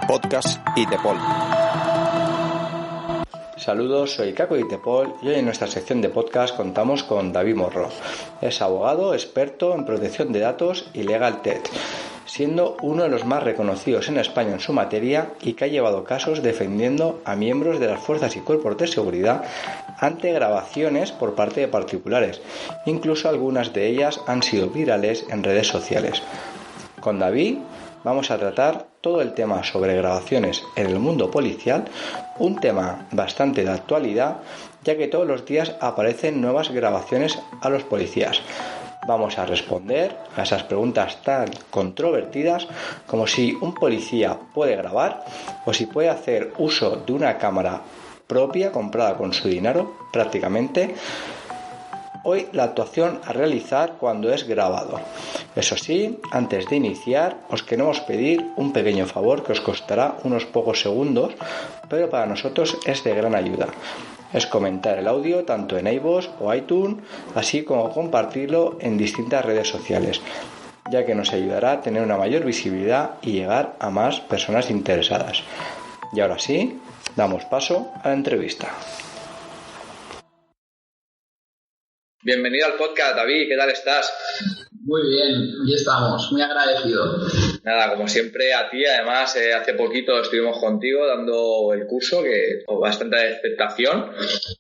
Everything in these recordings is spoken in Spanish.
Podcast ITEPOL. Saludos, soy Caco de ITEPOL y hoy en nuestra sección de podcast contamos con David Morro. Es abogado, experto en protección de datos y Legal Tech, siendo uno de los más reconocidos en España en su materia y que ha llevado casos defendiendo a miembros de las fuerzas y cuerpos de seguridad ante grabaciones por parte de particulares. Incluso algunas de ellas han sido virales en redes sociales. Con David vamos a tratar todo el tema sobre grabaciones en el mundo policial, un tema bastante de actualidad, ya que todos los días aparecen nuevas grabaciones a los policías. Vamos a responder a esas preguntas tan controvertidas como si un policía puede grabar o si puede hacer uso de una cámara propia comprada con su dinero prácticamente. Hoy la actuación a realizar cuando es grabado. Eso sí, antes de iniciar os queremos pedir un pequeño favor que os costará unos pocos segundos, pero para nosotros es de gran ayuda. Es comentar el audio tanto en iVoox o iTunes, así como compartirlo en distintas redes sociales, ya que nos ayudará a tener una mayor visibilidad y llegar a más personas interesadas. Y ahora sí, damos paso a la entrevista. Bienvenido al podcast, David, ¿qué tal estás? Muy bien, aquí estamos, muy agradecido. Nada, como siempre a ti, además hace poquito estuvimos contigo dando el curso, que con bastante expectación,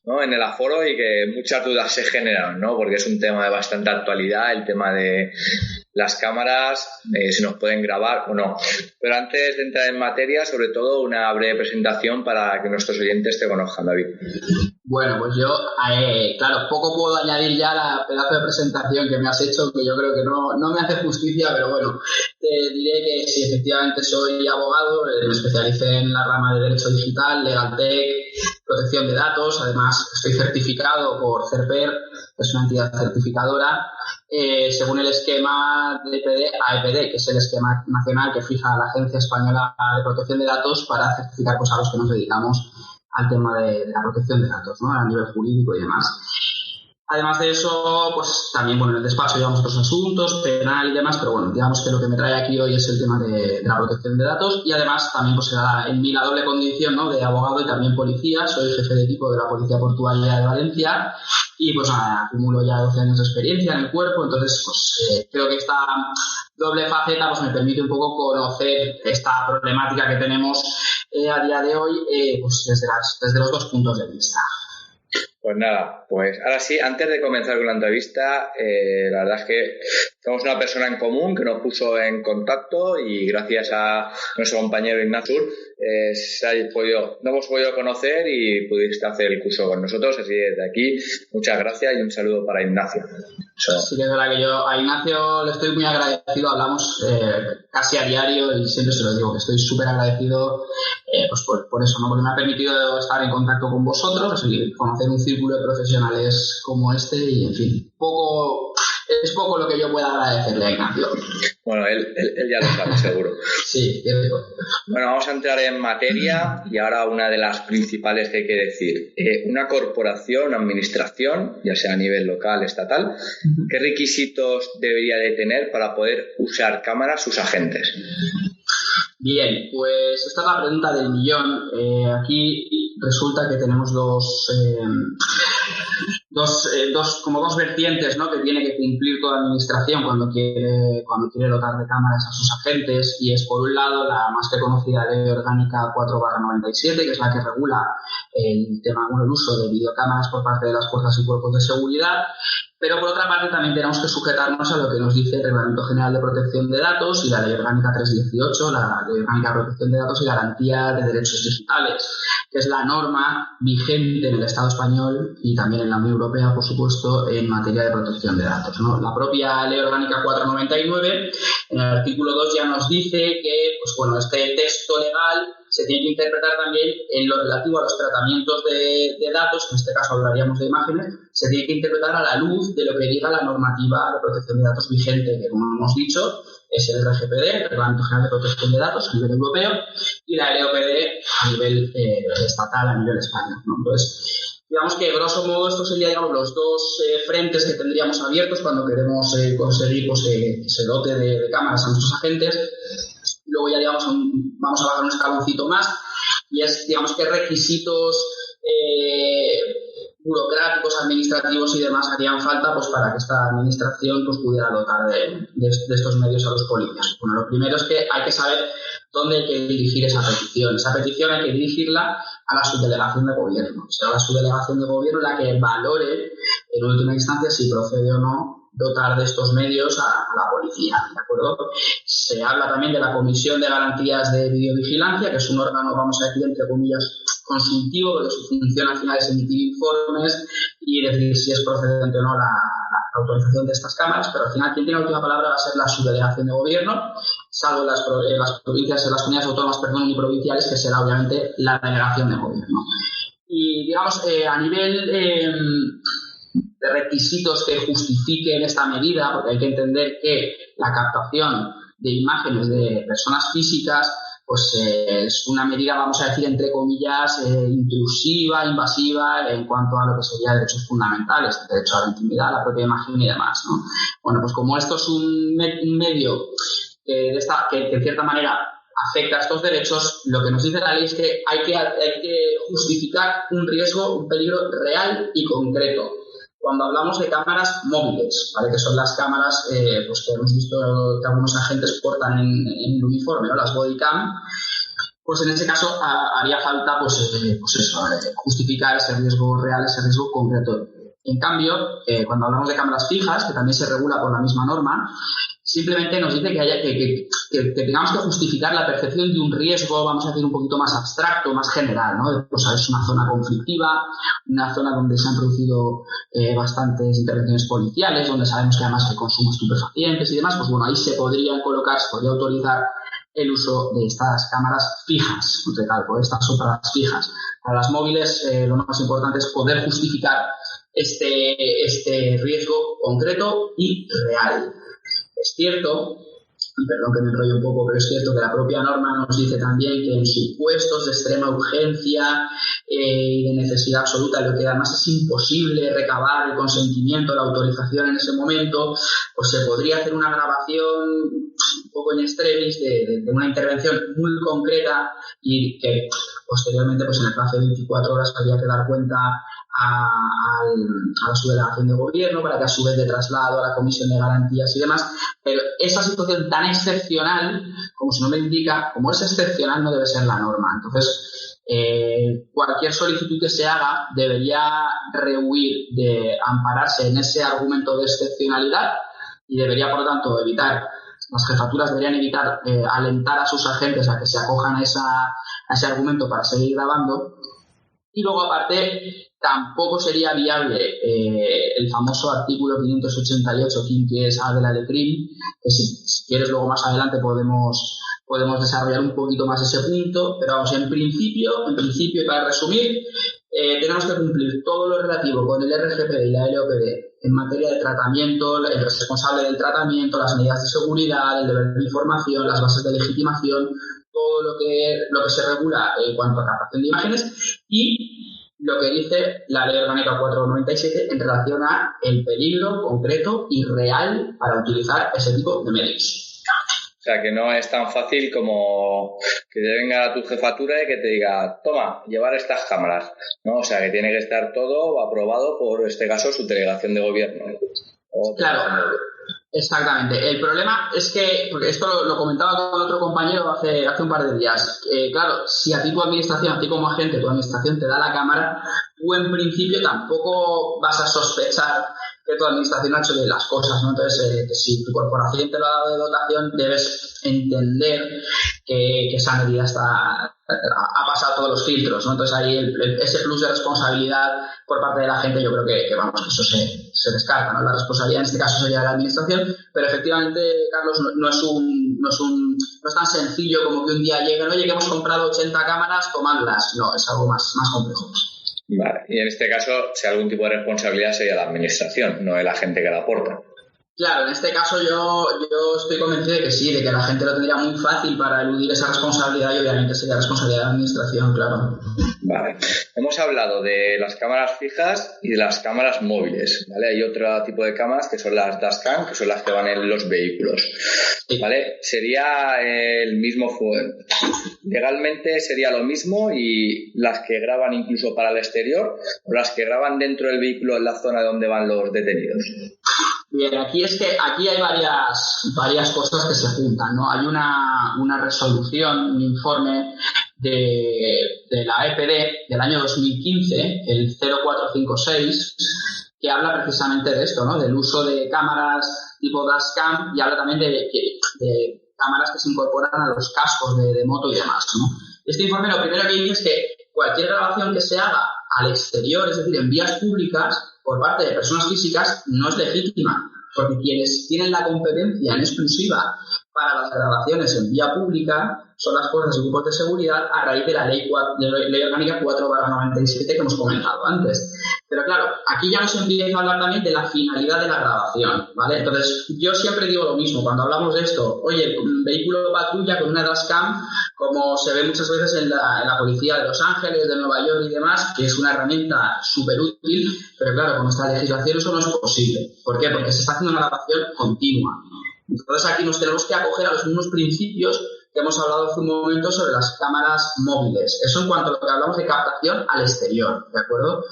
¿no?, en el aforo, y que muchas dudas se generaron, ¿no?, porque es un tema de bastante actualidad, el tema de las cámaras, si nos pueden grabar o no. Pero antes de entrar en materia, sobre todo una breve presentación para que nuestros oyentes te conozcan, David. Bueno, pues yo, claro, poco puedo añadir ya la pedazo de presentación que me has hecho, que yo creo que no me hace justicia, pero bueno, te diré que sí, efectivamente soy abogado, me specialicé en la rama de Derecho Digital, Legal Tech, protección de datos, además estoy certificado por CERPER, que es una entidad certificadora, según el esquema de AEPD, que es el esquema nacional que fija la Agencia Española de Protección de Datos para certificar pues, a los que nos dedicamos al tema de la protección de datos, ¿no?, a nivel jurídico y demás. Además de eso, pues también, bueno, en el despacho llevamos otros asuntos, penal y demás, pero bueno, digamos que lo que me trae aquí hoy es el tema de la protección de datos y además también pues será en mí la doble condición, ¿no?, de abogado y también policía. Soy jefe de equipo de la Policía Portuaria de Valencia y pues acumulo ya 12 años de experiencia en el cuerpo, entonces pues creo que esta doble faceta pues me permite un poco conocer esta problemática que tenemos a día de hoy pues desde los dos puntos de vista. Pues nada, pues ahora sí, antes de comenzar con la entrevista, la verdad es que tenemos una persona en común que nos puso en contacto y gracias a nuestro compañero Ignacio no hemos podido conocer y pudiste hacer el curso con nosotros, así que desde aquí muchas gracias y un saludo para Ignacio. Sí que es verdad que yo a Ignacio le estoy muy agradecido, hablamos casi a diario y siempre se lo digo, que estoy súper agradecido pues por eso, ¿no?, porque me ha permitido estar en contacto con vosotros, así, conocer un círculo de profesionales como este y, en fin, es poco lo que yo pueda agradecerle a Ignacio. Bueno, él ya lo sabe, seguro. Sí, yo digo. Bueno, vamos a entrar en materia y ahora una de las principales que hay que decir. Una corporación, una administración, ya sea a nivel local, estatal, ¿qué requisitos debería de tener para poder usar cámaras sus agentes? Bien, pues esta es la pregunta del millón. Aquí resulta que tenemos dos vertientes, ¿no?, que tiene que cumplir toda administración cuando quiere dotar de cámaras a sus agentes, y es por un lado la más que conocida Ley Orgánica 4/97, que es la que regula el uso de videocámaras por parte de las fuerzas y cuerpos de seguridad. Pero por otra parte también tenemos que sujetarnos a lo que nos dice el Reglamento General de Protección de Datos y la Ley Orgánica 318, la Ley Orgánica de Protección de Datos y Garantía de Derechos Digitales, que es la norma vigente en el Estado español y también en la Unión Europea, por supuesto, en materia de protección de datos, ¿no? La propia Ley Orgánica 4/99, en el artículo 2 ya nos dice que, pues bueno, este texto legal se tiene que interpretar también en lo relativo a los tratamientos de datos, en este caso hablaríamos de imágenes, se tiene que interpretar a la luz de lo que diga la normativa de protección de datos vigente, que como hemos dicho es el RGPD, el Reglamento General de Protección de Datos a nivel europeo, y la LOPD a nivel estatal, a nivel español, ¿no? Entonces, digamos que grosso modo estos serían, digamos, los dos frentes que tendríamos abiertos cuando queremos conseguir pues, que se dote de cámaras a nuestros agentes. Y luego ya, digamos, vamos a bajar un escaloncito más, y es, digamos, qué requisitos burocráticos, administrativos y demás harían falta pues para que esta administración pues pudiera dotar de estos medios a los policías. Bueno, lo primero es que hay que saber dónde hay que dirigir esa petición. Esa petición hay que dirigirla a la subdelegación de gobierno. Será la subdelegación de gobierno la que valore en última instancia si procede o no dotar de estos medios a la policía, ¿de acuerdo? Se habla también de la Comisión de Garantías de Videovigilancia, que es un órgano, vamos a decir, entre comillas, consultivo, porque su función al final es emitir informes y decir si es procedente o no la autorización de estas cámaras, pero al final quien tiene la última palabra va a ser la subdelegación de gobierno, salvo las provincias, las comunidades autónomas, uniprovinciales, que será obviamente la delegación de gobierno. Y digamos, a nivel de requisitos que justifiquen esta medida, porque hay que entender que la captación de imágenes de personas físicas pues es una medida, vamos a decir, entre comillas, intrusiva, invasiva en cuanto a lo que sería derechos fundamentales, derecho a la intimidad, a la propia imagen y demás, ¿no? Bueno, pues como esto es un medio que en cierta manera afecta a estos derechos, lo que nos dice la ley es que hay que justificar un riesgo, un peligro real y concreto. Cuando hablamos de cámaras móviles, ¿vale? Que son las cámaras pues que hemos visto que algunos agentes portan en el uniforme, ¿no? Las bodycam, pues en ese caso haría falta justificar ese riesgo real, ese riesgo concreto. En cambio, cuando hablamos de cámaras fijas, que también se regula por la misma norma, simplemente nos dice que tengamos que justificar la percepción de un riesgo, vamos a decir, un poquito más abstracto, más general, ¿no? Pues es una zona conflictiva, una zona donde se han producido bastantes intervenciones policiales, donde sabemos que además que consumo estupefacientes y demás, pues bueno, ahí se podría autorizar el uso de estas cámaras fijas, recalco, estas sopradas fijas. Para las móviles lo más importante es poder justificar este riesgo concreto y real. Es cierto, y perdón que me enrollo un poco, pero es cierto que la propia norma nos dice también que en supuestos de extrema urgencia y de necesidad absoluta, lo que además es imposible recabar el consentimiento, la autorización en ese momento, pues se podría hacer una grabación un poco en extremis de una intervención muy concreta y que posteriormente pues en el plazo de 24 horas habría que dar cuenta a la subdelegación de gobierno para que a su vez de traslado a la Comisión de Garantías y demás, pero esa situación tan excepcional, como su nombre indica, como es excepcional no debe ser la norma. Entonces, cualquier solicitud que se haga debería rehuir de ampararse en ese argumento de excepcionalidad y debería, por lo tanto, las jefaturas deberían evitar alentar a sus agentes a que se acojan a ese argumento para seguir grabando. Y luego, aparte, tampoco sería viable el famoso artículo 588 quinquies A de la LECRIM, que si quieres luego más adelante podemos desarrollar un poquito más ese punto, pero vamos, en principio y para resumir, tenemos que cumplir todo lo relativo con el RGPD y la LOPD en materia de tratamiento, el responsable del tratamiento, las medidas de seguridad, el deber de información, las bases de legitimación, todo lo que se regula en cuanto a captación de imágenes y lo que dice la Ley Orgánica 497 en relación a el peligro concreto y real para utilizar ese tipo de medios. O sea, que no es tan fácil como que te venga a tu jefatura y que te diga, toma, llevar estas cámaras, ¿no? O sea, que tiene que estar todo aprobado por, este caso, su delegación de gobierno. Claro. Exactamente. El problema es que, porque esto lo comentaba con otro compañero hace un par de días, claro, si a ti como agente, tu administración te da la cámara, tú en principio tampoco vas a sospechar que tu administración ha hecho bien las cosas, ¿no? Entonces, si tu corporación te lo ha dado de dotación, debes entender que esa medida ha pasado todos los filtros, ¿no? Entonces ahí ese plus de responsabilidad por parte de la gente, yo creo que eso se descarta, ¿no? La responsabilidad en este caso sería de la administración, pero efectivamente, Carlos, no es tan sencillo como que un día lleguen, oye, que hemos comprado 80 cámaras, tomadlas. No, es algo más complejo. Vale, y en este caso, si algún tipo de responsabilidad sería la administración, no el agente que la aporta. Claro, en este caso yo estoy convencido de que sí, de que la gente lo tendría muy fácil para eludir esa responsabilidad y obviamente sería responsabilidad de la administración, claro. Vale. Hemos hablado de las cámaras fijas y de las cámaras móviles, ¿vale? Hay otro tipo de cámaras que son las dashcam, que son las que van en los vehículos, ¿vale? Sería el mismo legalmente sería lo mismo, y las que graban incluso para el exterior o las que graban dentro del vehículo en la zona donde van los detenidos. Bien, aquí hay varias cosas que se juntan, ¿no? Hay una resolución, un informe de la EPD del año 2015, el 0456, que habla precisamente de esto, ¿no? Del uso de cámaras tipo dashcam, y habla también de cámaras que se incorporan a los cascos de moto y demás, ¿no? Este informe lo primero que dice es que cualquier grabación que se haga al exterior, es decir, en vías públicas, por parte de personas físicas, no es legítima, porque quienes tienen la competencia en exclusiva para las grabaciones en vía pública son las fuerzas y grupos de seguridad a raíz de la Ley Orgánica 4/97 que hemos comentado antes. Pero claro, aquí ya nos empieza a hablar también de la finalidad de la grabación, ¿vale? Entonces, yo siempre digo lo mismo cuando hablamos de esto. Oye, un vehículo patrulla con una dashcam, como se ve muchas veces en la policía de Los Ángeles, de Nueva York y demás, que es una herramienta súper útil, pero claro, con nuestra legislación eso no es posible. ¿Por qué? Porque se está haciendo una grabación continua. Entonces aquí nos tenemos que acoger a los mismos principios que hemos hablado hace un momento sobre las cámaras móviles. Eso en cuanto a lo que hablamos de captación al exterior, ¿de acuerdo?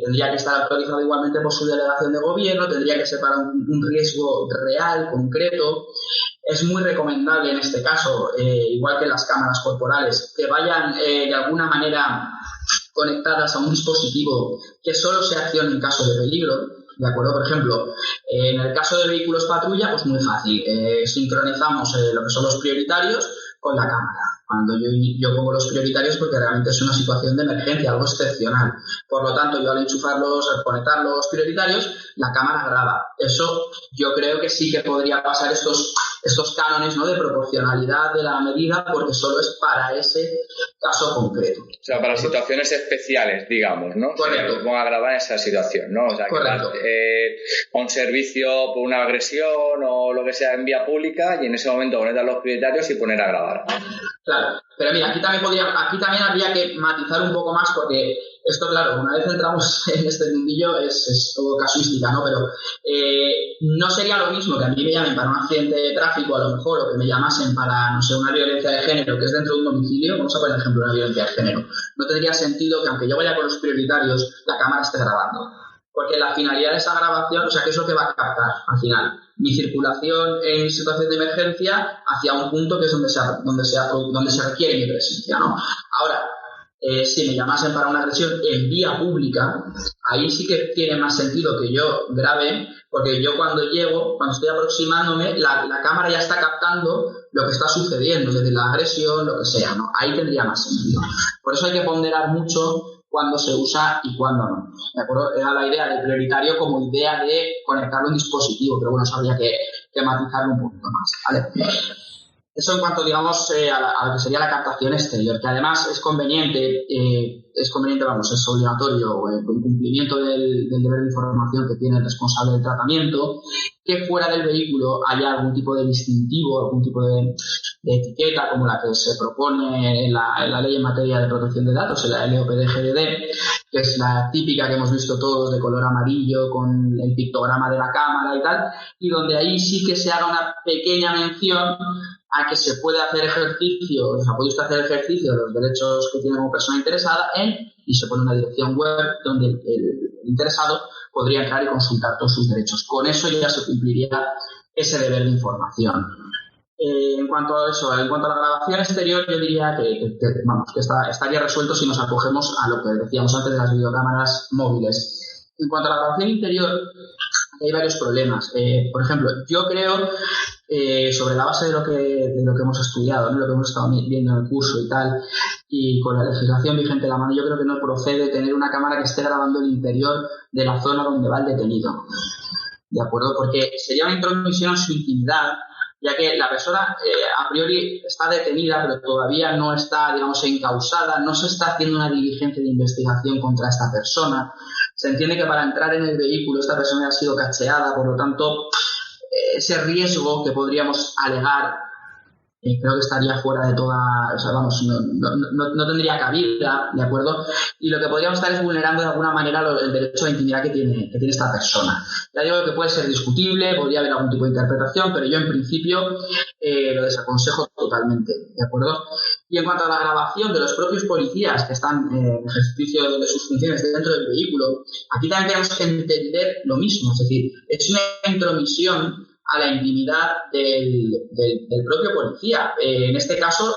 Tendría que estar autorizado igualmente por su delegación de gobierno, tendría que ser para un riesgo real, concreto. Es muy recomendable en este caso, igual que las cámaras corporales, que vayan de alguna manera conectadas a un dispositivo que solo se accione en caso de peligro. ¿De acuerdo? Por ejemplo, en el caso de vehículos patrulla, pues muy fácil. Sincronizamos lo que son los prioritarios con la cámara. Cuando yo pongo los prioritarios porque realmente es una situación de emergencia, algo excepcional. Por lo tanto, yo al conectar los prioritarios, la cámara graba. Eso yo creo que sí que podría pasar estos cánones, ¿no?, de proporcionalidad de la medida, porque solo es para ese caso concreto. O sea, para situaciones especiales, digamos, ¿no? Correcto. Que ponga a grabar esa situación, ¿no? O sea, correcto. Que un servicio por una agresión o lo que sea en vía pública, y en ese momento conectar los prioritarios y poner a grabar. Claro, pero mira, aquí también habría que matizar un poco más, porque esto, claro, una vez entramos en este mundillo es todo casuística, ¿no? Pero no sería lo mismo que a mí me llamen para un accidente de tráfico, a lo mejor, o que me llamasen para, no sé, una violencia de género que es dentro de un domicilio. Vamos a poner el ejemplo de una violencia de género. No tendría sentido que, aunque yo vaya con los prioritarios, la cámara esté grabando. Porque la finalidad de esa grabación, o sea, ¿qué es lo que va a captar al final? Mi circulación en situación de emergencia hacia un punto que es donde se requiere mi presencia, ¿no? Ahora, si me llamasen para una agresión en vía pública, ahí sí que tiene más sentido que yo grabe, porque yo cuando estoy aproximándome, la cámara ya está captando lo que está sucediendo, desde la agresión, lo que sea, ¿no? Ahí tendría más sentido. Por eso hay que ponderar mucho cuándo se usa y cuándo no. ¿De acuerdo? Era la idea del prioritario como idea de conectarlo en dispositivo, pero bueno, eso habría que matizarlo un poquito más, ¿vale? Eso en cuanto, digamos, a lo que sería la captación exterior, que además es conveniente, es obligatorio el cumplimiento del deber de información que tiene el responsable del tratamiento, que fuera del vehículo haya algún tipo de distintivo, algún tipo de etiqueta como la que se propone en la ley en materia de protección de datos, en la LOPD-GDD, que es la típica que hemos visto todos, de color amarillo con el pictograma de la cámara y tal, y donde ahí sí que se haga una pequeña mención a que se puede hacer ejercicio, o sea, puede usted hacer ejercicio de los derechos que tiene como persona interesada y se pone una dirección web donde el interesado podría entrar y consultar todos sus derechos. Con eso ya se cumpliría ese deber de información. En cuanto a eso, en cuanto a la grabación exterior, yo diría que estaría resuelto si nos acogemos a lo que decíamos antes de las videocámaras móviles. En cuanto a la grabación interior, hay varios problemas. Por ejemplo, yo creo, sobre la base de lo que hemos estudiado, ¿no?, lo que hemos estado viendo en el curso y tal, y con la legislación vigente en la mano, yo creo que no procede tener una cámara que esté grabando el interior de la zona donde va el detenido. ¿De acuerdo? Porque sería una intromisión a su intimidad, ya que la persona a priori está detenida, pero todavía no está, digamos, encausada, no se está haciendo una diligencia de investigación contra esta persona. Se entiende que para entrar en el vehículo esta persona ha sido cacheada, por lo tanto ese riesgo que podríamos alegar, creo que estaría fuera de toda, o sea, vamos, no tendría cabida, ¿de acuerdo? Y lo que podríamos estar es vulnerando de alguna manera el derecho a la intimidad que tiene esta persona. Ya digo que puede ser discutible, podría haber algún tipo de interpretación, pero yo en principio lo desaconsejo totalmente, ¿de acuerdo? Y en cuanto a la grabación de los propios policías que están en ejercicio de sus funciones dentro del vehículo, aquí también tenemos que entender lo mismo, es decir, es una intromisión a la intimidad del propio policía. En este caso,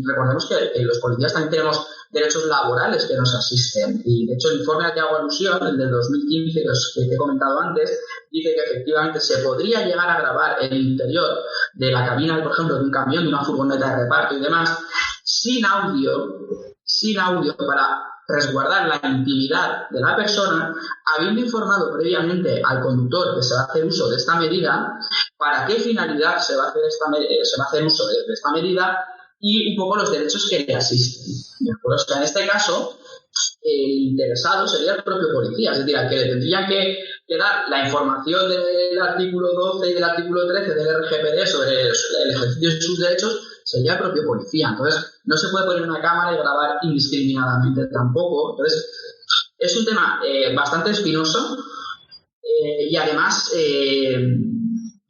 recordemos que los policías también tenemos derechos laborales que nos asisten, y de hecho el informe al que hago alusión, el del 2015 que te he comentado antes, dice que efectivamente se podría llegar a grabar el interior de la cabina, por ejemplo, de un camión, de una furgoneta de reparto y demás, sin audio para resguardar la intimidad de la persona, habiendo informado previamente al conductor que se va a hacer uso de esta medida, para qué finalidad se va a hacer uso de esta medida y un poco los derechos que le asisten. ¿De acuerdo? O sea, en este caso, el interesado sería el propio policía, es decir, al que le tendrían que dar la información del artículo 12 y del artículo 13 del RGPD sobre el ejercicio de sus derechos sería el propio policía. Entonces, no se puede poner una cámara y grabar indiscriminadamente tampoco. Entonces, es un tema bastante espinoso y además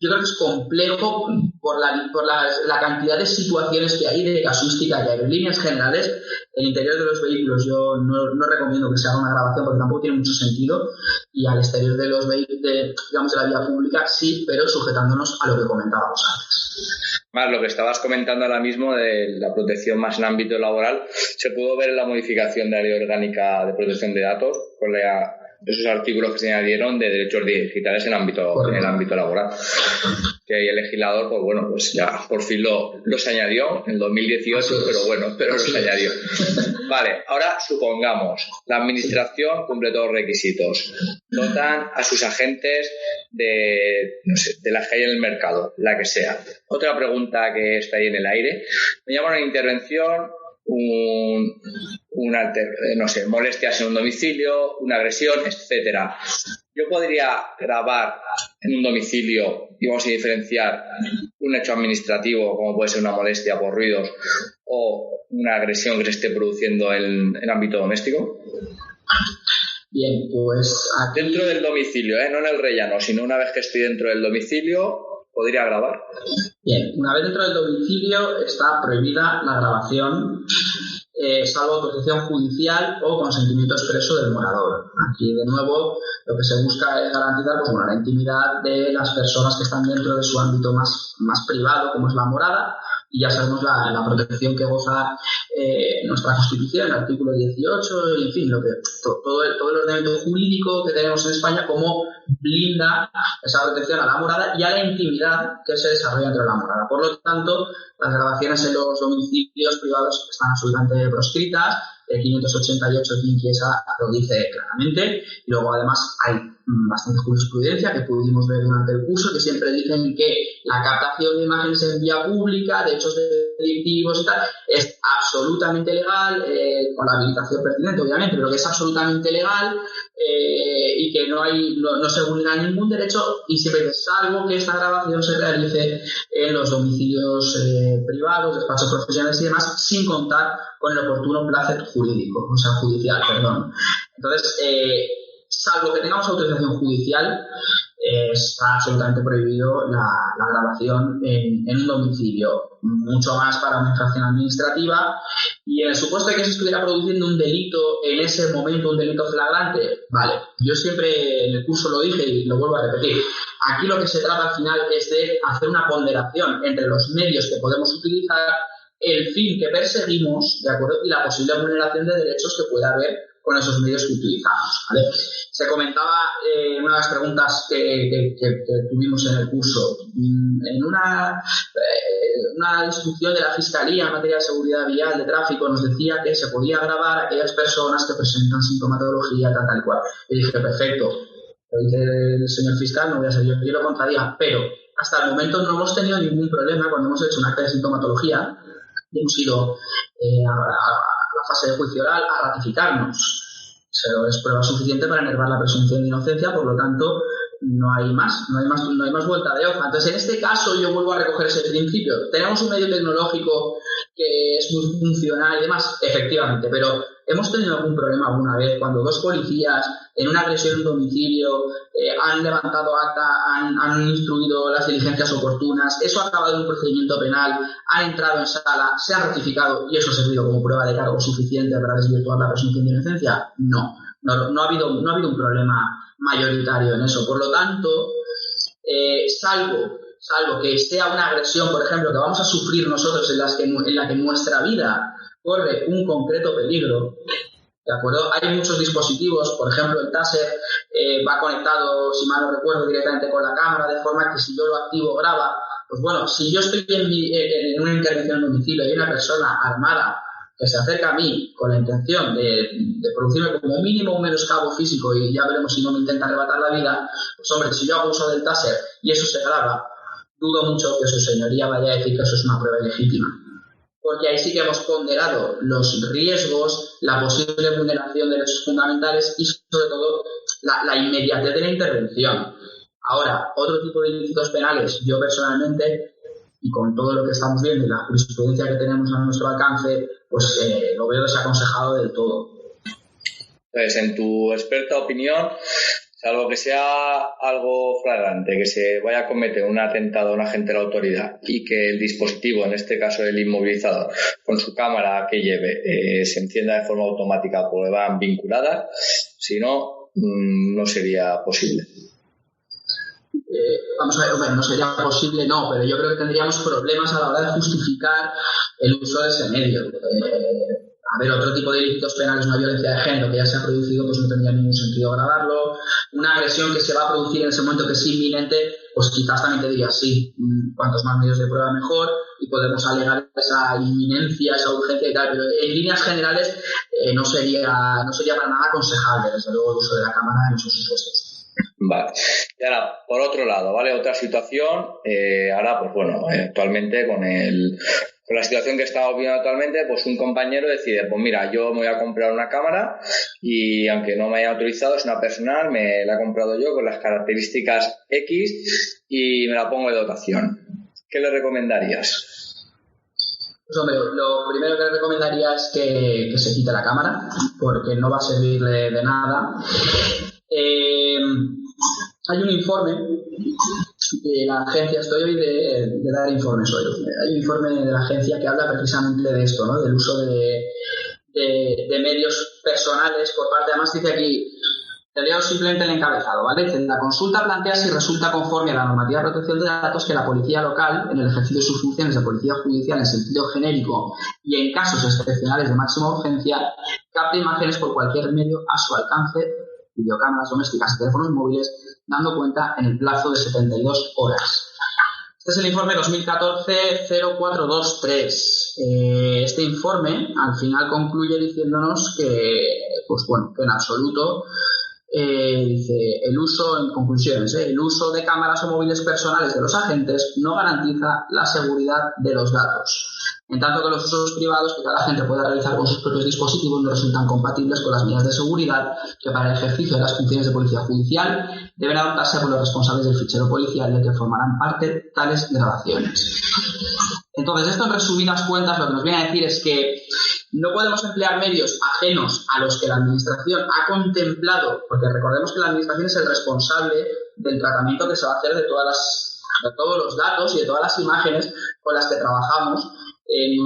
yo creo que es complejo por la cantidad de situaciones que hay, de casuística que hay. En líneas generales, el interior de los vehículos yo no recomiendo que se haga una grabación porque tampoco tiene mucho sentido, y al exterior de los vehículos, digamos, de la vía pública, sí, pero sujetándonos a lo que comentábamos antes. Más lo que estabas comentando ahora mismo de la protección más en ámbito laboral, se pudo ver en la modificación de la Ley Orgánica de Protección de Datos con esos artículos que se añadieron de derechos digitales en el ámbito laboral. Que ahí el legislador, pues bueno, pues ya por fin los añadió en 2018, pero los añadió. Vale, ahora supongamos, la administración cumple todos los requisitos, dotan a sus agentes de las que hay en el mercado, la que sea. Otra pregunta que está ahí en el aire, me llaman a una intervención, molestias en un domicilio, una agresión, etcétera. Yo podría grabar en un domicilio, y vamos a diferenciar un hecho administrativo, como puede ser una molestia por ruidos, o una agresión que se esté produciendo en ámbito doméstico. Bien, pues aquí... Dentro del domicilio, no en el rellano, sino una vez que estoy dentro del domicilio, ¿podría grabar? Bien, una vez dentro del domicilio está prohibida la grabación, salvo autorización judicial o consentimiento expreso del morador. Aquí, de nuevo, lo que se busca es garantizar la intimidad de las personas que están dentro de su ámbito más privado, como es la morada, y ya sabemos la protección que goza nuestra Constitución, el artículo 18, y en fin, todo el ordenamiento jurídico que tenemos en España, como blinda esa protección a la morada y a la intimidad que se desarrolla dentro de la morada. Por lo tanto, las grabaciones en los domicilios privados están absolutamente proscritas. El 588 de Inquiesa lo dice claramente, y luego además hay bastante jurisprudencia que pudimos ver durante el curso, que siempre dicen que la captación de imágenes en vía pública de hechos delictivos y tal es absolutamente legal, con la habilitación pertinente obviamente, pero que es absolutamente legal y que no se vulnera ningún derecho, y siempre salvo que esta grabación se realice en los domicilios privados, despachos profesionales y demás, sin contar con el oportuno placer jurídico, o sea, judicial, perdón. Entonces, salvo que tengamos autorización judicial, está absolutamente prohibido la grabación en un domicilio, mucho más para una infracción administrativa. Y en el supuesto de que se estuviera produciendo un delito en ese momento, un delito flagrante, vale, yo siempre en el curso lo dije y lo vuelvo a repetir, aquí lo que se trata al final es de hacer una ponderación entre los medios que podemos utilizar, el fin que perseguimos, ¿de acuerdo?, y la posible vulneración de derechos que pueda haber con esos medios que utilizamos, ¿vale? Se comentaba una de las preguntas que tuvimos en el curso, en una instrucción de la Fiscalía en materia de seguridad vial, de tráfico, nos decía que se podía grabar a aquellas personas que presentan sintomatología tal y cual. Y dije, perfecto, lo dice el señor fiscal, no voy a ser yo quien lo contradiga, pero hasta el momento no hemos tenido ningún problema cuando hemos hecho un acta de sintomatología y hemos ido a la fase de juicio oral a ratificarnos. Pero es prueba suficiente para enervar la presunción de inocencia, por lo tanto, no hay más vuelta de hoja. Entonces, en este caso, yo vuelvo a recoger ese principio. Tenemos un medio tecnológico que es muy funcional y demás, efectivamente, pero hemos tenido algún problema alguna vez cuando dos policías en una agresión en un domicilio han levantado acta, han instruido las diligencias oportunas, eso ha acabado en un procedimiento penal, han entrado en sala, se ha ratificado y eso ha servido como prueba de cargo suficiente para desvirtuar la presunción de inocencia. No ha habido un problema mayoritario en eso. Por lo tanto, salvo que sea una agresión, por ejemplo, que vamos a sufrir nosotros en la que nuestra vida corre un concreto peligro, ¿de acuerdo? Hay muchos dispositivos, por ejemplo, el Taser va conectado, si mal no recuerdo, directamente con la cámara, de forma que si yo lo activo graba. Pues bueno, si yo estoy en una intervención en un domicilio y hay una persona armada que se acerca a mí con la intención de producirme como mínimo un menoscabo físico y ya veremos si no me intenta arrebatar la vida, pues hombre, si yo hago uso del Taser y eso se graba, dudo mucho que su señoría vaya a decir que eso es una prueba ilegítima. Porque ahí sí que hemos ponderado los riesgos, la posible vulneración de derechos fundamentales y sobre todo la inmediatez de la intervención. Ahora, otro tipo de ilícitos penales, yo personalmente, y con todo lo que estamos viendo y la jurisprudencia que tenemos a nuestro alcance, pues lo veo desaconsejado del todo. Pues en tu experta opinión, salvo que sea algo flagrante, que se vaya a cometer un atentado a un agente de la autoridad y que el dispositivo, en este caso el inmovilizador, con su cámara que lleve, se encienda de forma automática porque van vinculadas, si no, no sería posible. Vamos a ver, bueno, no sería posible, no, pero yo creo que tendríamos problemas a la hora de justificar el uso de ese medio. A ver, otro tipo de delitos penales, una violencia de género que ya se ha producido, pues no tendría ningún sentido grabarlo. Una agresión que se va a producir en ese momento que es inminente, pues quizás también te diría sí, cuantos más medios de prueba mejor y podemos alegar esa inminencia, esa urgencia y tal, pero en líneas generales no sería para nada aconsejable, desde luego, el uso de la cámara en esos supuestos. Vale. Y ahora, por otro lado, ¿vale? Otra situación, ahora, pues bueno, actualmente con la situación que estamos viendo actualmente, pues un compañero decide, pues mira, yo me voy a comprar una cámara y aunque no me haya autorizado, es una personal, me la he comprado yo con las características X y me la pongo de dotación. ¿Qué le recomendarías? Pues hombre, lo primero que le recomendaría es que se quite la cámara, porque no va a servirle de nada. Hay un informe de la agencia, estoy hoy de dar informes hoy. Hay un informe de la agencia que habla precisamente de esto, ¿no? Del uso de medios personales por parte, además dice aquí, te leo simplemente el encabezado, ¿vale? Dice, la consulta plantea si resulta conforme a la normativa de protección de datos que la policía local, en el ejercicio de sus funciones de policía judicial en sentido genérico y en casos excepcionales de máxima urgencia, capte imágenes por cualquier medio a su alcance, videocámaras domésticas y teléfonos móviles, dando cuenta en el plazo de 72 horas. Este es el informe 2014-0423. Este informe al final concluye diciéndonos que, pues bueno, que en absoluto, dice, el uso, en conclusiones, el uso de cámaras o móviles personales de los agentes no garantiza la seguridad de los datos, en tanto que los usos privados que cada agente pueda realizar con sus propios dispositivos no resultan compatibles con las medidas de seguridad que para el ejercicio de las funciones de policía judicial deben adoptarse por los responsables del fichero policial del que formarán parte tales grabaciones. Entonces, esto en resumidas cuentas lo que nos viene a decir es que no podemos emplear medios ajenos a los que la Administración ha contemplado, porque recordemos que la Administración es el responsable del tratamiento que se va a hacer de todos los datos y de todas las imágenes con las que trabajamos en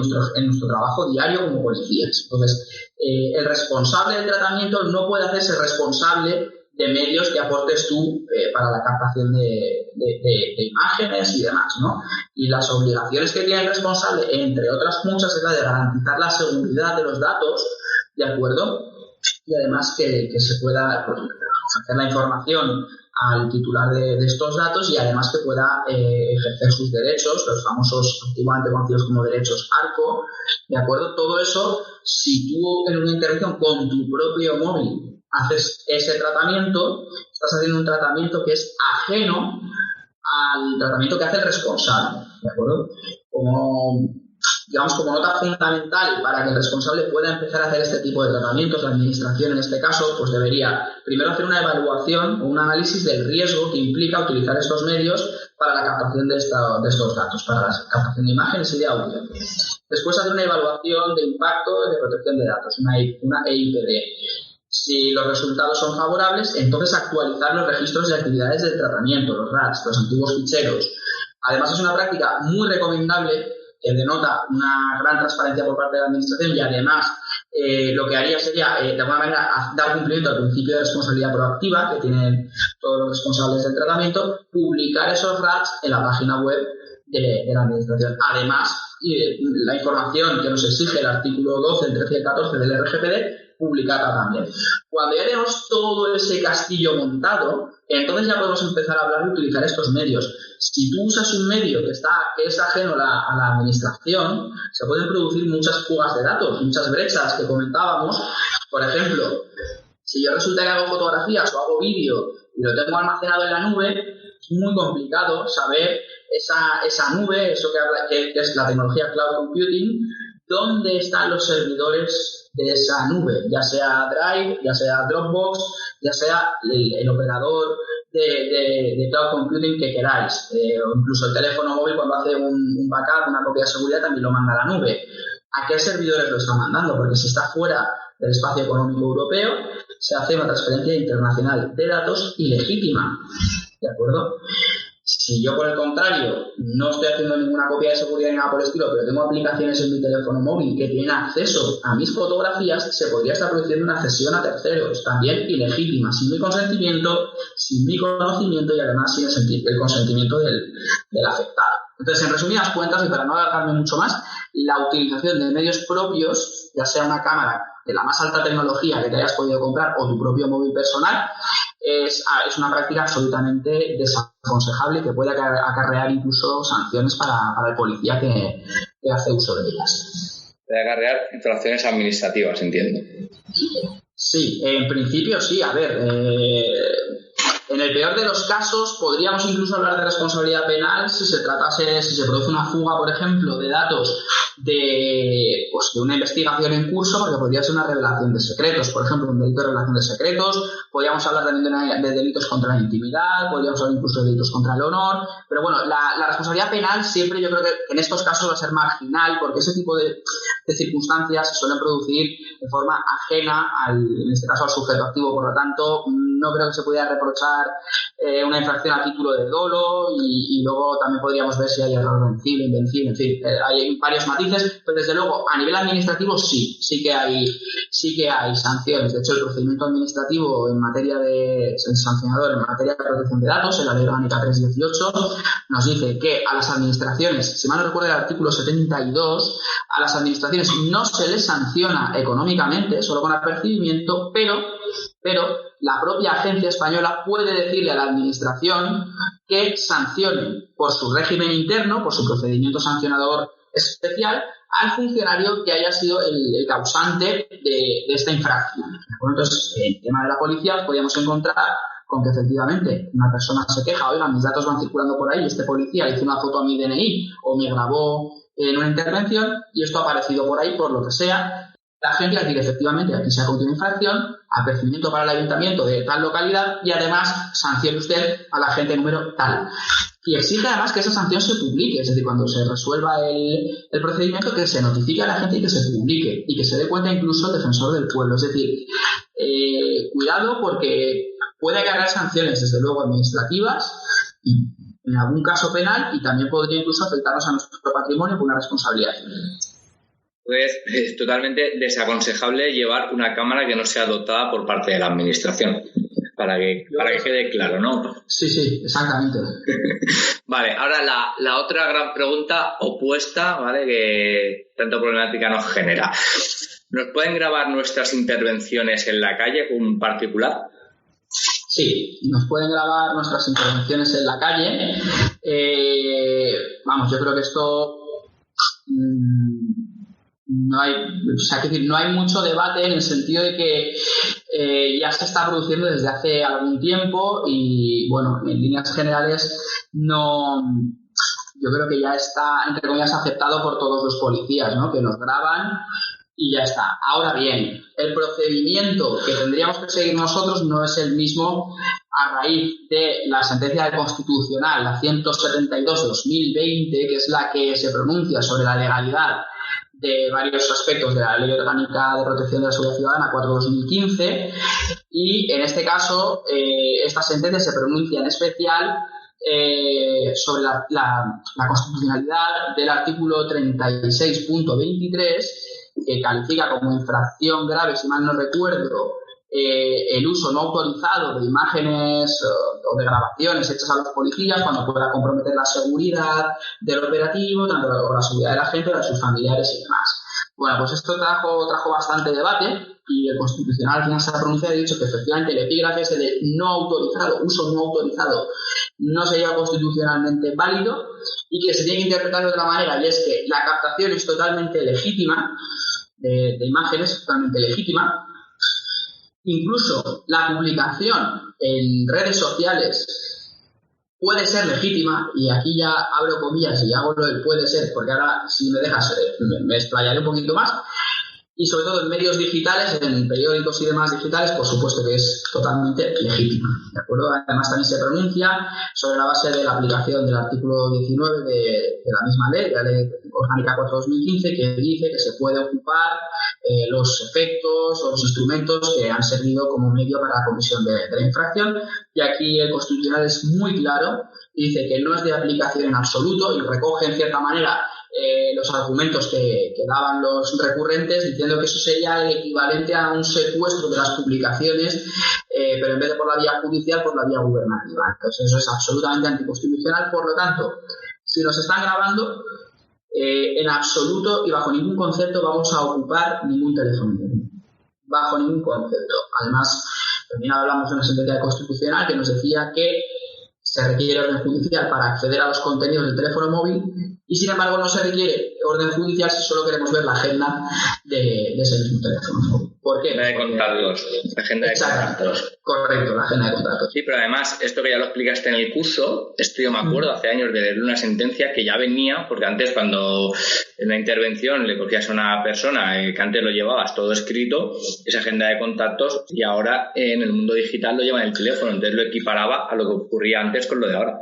nuestro trabajo diario como policías. Entonces, el responsable del tratamiento no puede hacerse responsable de medios que aportes tú para la captación de imágenes y demás, ¿no? Y las obligaciones que tiene el responsable, entre otras muchas, es la de garantizar la seguridad de los datos, ¿de acuerdo? Y además que se pueda ofrecer la información al titular de estos datos y además que pueda ejercer sus derechos, los famosos antiguamente conocidos como derechos ARCO, ¿de acuerdo? Todo eso, si tú en una intervención con tu propio móvil haces ese tratamiento, estás haciendo un tratamiento que es ajeno al tratamiento que hace el responsable, ¿de acuerdo? Como digamos, como nota fundamental para que el responsable pueda empezar a hacer este tipo de tratamientos, la administración en este caso, pues debería primero hacer una evaluación o un análisis del riesgo que implica utilizar estos medios para la captación de estos datos, para la captación de imágenes y de audio. Después hacer una evaluación de impacto de protección de datos, una EIPD. Si los resultados son favorables, entonces actualizar los registros de actividades del tratamiento, los RATs, los antiguos ficheros. Además, es una práctica muy recomendable que denota una gran transparencia por parte de la administración y además lo que haría sería, de alguna manera, dar cumplimiento al principio de responsabilidad proactiva que tienen todos los responsables del tratamiento, publicar esos RATs en la página web de la administración. Además, la información que nos exige el artículo 12, el 13 y el 14 del RGPD, publicarla también. Cuando ya tenemos todo ese castillo montado, entonces ya podemos empezar a hablar de utilizar estos medios. Si tú usas un medio que es ajeno a la administración, se pueden producir muchas fugas de datos, muchas brechas que comentábamos. Por ejemplo, si yo resulta que hago fotografías o hago vídeo y lo tengo almacenado en la nube, es muy complicado saber esa nube, eso que es la tecnología cloud computing, dónde están los servidores de esa nube, ya sea Drive, ya sea Dropbox, ya sea el operador de cloud computing que queráis, o incluso el teléfono móvil cuando hace un backup, una copia de seguridad, también lo manda a la nube. ¿A qué servidores lo está mandando? Porque si está fuera del espacio económico europeo, se hace una transferencia internacional de datos ilegítima. ¿De acuerdo? Si yo, por el contrario, no estoy haciendo ninguna copia de seguridad ni nada por el estilo, pero tengo aplicaciones en mi teléfono móvil que tienen acceso a mis fotografías, se podría estar produciendo una cesión a terceros, también ilegítima, sin mi consentimiento, sin mi conocimiento y además sin el consentimiento del afectado. Entonces, en resumidas cuentas, y para no alargarme mucho más, la utilización de medios propios, ya sea una cámara de la más alta tecnología que te hayas podido comprar o tu propio móvil personal, es una práctica absolutamente desaconsejable que puede acarrear incluso sanciones para el policía que hace uso de ellas. Puede acarrear infracciones administrativas, entiendo. Sí, en principio sí. A ver, en el peor de los casos podríamos incluso hablar de responsabilidad penal si se produce una fuga, por ejemplo, de datos de una investigación en curso, porque podría ser una revelación de secretos, por ejemplo, un delito de revelación de secretos. Podríamos hablar también de delitos contra la intimidad, podríamos hablar incluso de delitos contra el honor, pero bueno, la responsabilidad penal siempre yo creo que en estos casos va a ser marginal, porque ese tipo de circunstancias se suelen producir de forma ajena en este caso al sujeto activo, por lo tanto no creo que se pudiera reprochar una infracción a título de dolo y luego también podríamos ver si hay error vencible, invencible, en fin, hay varios matices, pero desde luego a nivel administrativo sí que hay sanciones. De hecho, el procedimiento administrativo el sancionador en materia de protección de datos, en la Ley Orgánica 318, nos dice que a las administraciones, si mal no recuerdo el artículo 72, a las administraciones no se les sanciona económicamente, solo con apercibimiento, pero la propia agencia española puede decirle a la administración que sancione por su régimen interno, por su procedimiento sancionador especial, al funcionario que haya sido el causante de esta infracción. Entonces, en el tema de la policía podríamos encontrar con que efectivamente una persona se queja, oiga, mis datos van circulando por ahí, este policía le hizo una foto a mi DNI o me grabó en una intervención y esto ha aparecido por ahí por lo que sea. La agencia dice efectivamente aquí se ha cometido una infracción, apercibimiento para el ayuntamiento de tal localidad y además sancione usted al agente número tal. Y exige además que esa sanción se publique, es decir, cuando se resuelva el procedimiento, que se notifique a la gente y que se publique y que se dé cuenta incluso el defensor del pueblo. Es decir, cuidado porque puede acarrear sanciones, desde luego, administrativas y en algún caso penal y también podría incluso afectarnos a nuestro patrimonio por una responsabilidad civil. Pues es totalmente desaconsejable llevar una cámara que no sea dotada por parte de la administración, para que quede claro, ¿no? Sí, exactamente. Vale, ahora la otra gran pregunta opuesta, ¿vale? Que tanta problemática nos genera. ¿Nos pueden grabar nuestras intervenciones en la calle con un particular? Sí, nos pueden grabar nuestras intervenciones en la calle. Yo creo que esto... No hay mucho debate en el sentido de que ya se está produciendo desde hace algún tiempo y, bueno, en líneas generales no yo creo que ya está, entre comillas, aceptado por todos los policías, ¿no? Que nos graban y ya está. Ahora bien, el procedimiento que tendríamos que seguir nosotros no es el mismo a raíz de la sentencia del Constitucional, la 172/2020, que es la que se pronuncia sobre la legalidad de varios aspectos de la Ley Orgánica de Protección de la Seguridad Ciudadana 4/2015, y en este caso esta sentencia se pronuncia en especial sobre la constitucionalidad del artículo 36.23, que califica como infracción grave, si mal no recuerdo, el uso no autorizado de imágenes o de grabaciones hechas a los policías cuando pueda comprometer la seguridad del operativo, tanto la seguridad de la gente, de sus familiares y demás. Bueno, pues esto trajo bastante debate y el Constitucional al final se ha pronunciado y ha dicho que efectivamente el epígrafe ese de no autorizado, uso no autorizado, no sería constitucionalmente válido y que se tiene que interpretar de otra manera, y es que la captación es totalmente legítima, de imágenes, totalmente legítima. Incluso la publicación en redes sociales puede ser legítima, y aquí ya abro comillas y hago lo del puede ser, porque ahora, si me dejas, me explayaré un poquito más. Y sobre todo en medios digitales, en periódicos y demás digitales, por supuesto que es totalmente legítima, ¿de acuerdo? Además también se pronuncia sobre la base de la aplicación del artículo 19 de la misma ley, de la Ley Orgánica 4/2015, que dice que se puede ocupar los efectos o los instrumentos que han servido como medio para la comisión de la infracción. Y aquí el Constitucional es muy claro, dice que no es de aplicación en absoluto y recoge en cierta manera los argumentos que daban los recurrentes, diciendo que eso sería el equivalente a un secuestro de las publicaciones, pero en vez de por la vía judicial, por la vía gubernativa. Entonces eso es absolutamente anticonstitucional. Por lo tanto, si nos están grabando, en absoluto y bajo ningún concepto vamos a ocupar ningún teléfono móvil. Bajo ningún concepto. Además, también hablamos de una sentencia constitucional que nos decía que se requiere orden judicial para acceder a los contenidos del teléfono móvil, y sin embargo no se requiere orden judicial si solo queremos ver la agenda de ese mismo teléfono móvil. ¿Por qué? La de contactos. La agenda de contactos. Correcto, la agenda de contactos. Sí, pero además, esto que ya lo explicaste en el curso, esto yo me acuerdo hace años de leer una sentencia que ya venía, porque antes cuando en la intervención le cogías a una persona que antes lo llevabas todo escrito, esa agenda de contactos, y ahora en el mundo digital lo lleva en el teléfono, entonces lo equiparaba a lo que ocurría antes con lo de ahora.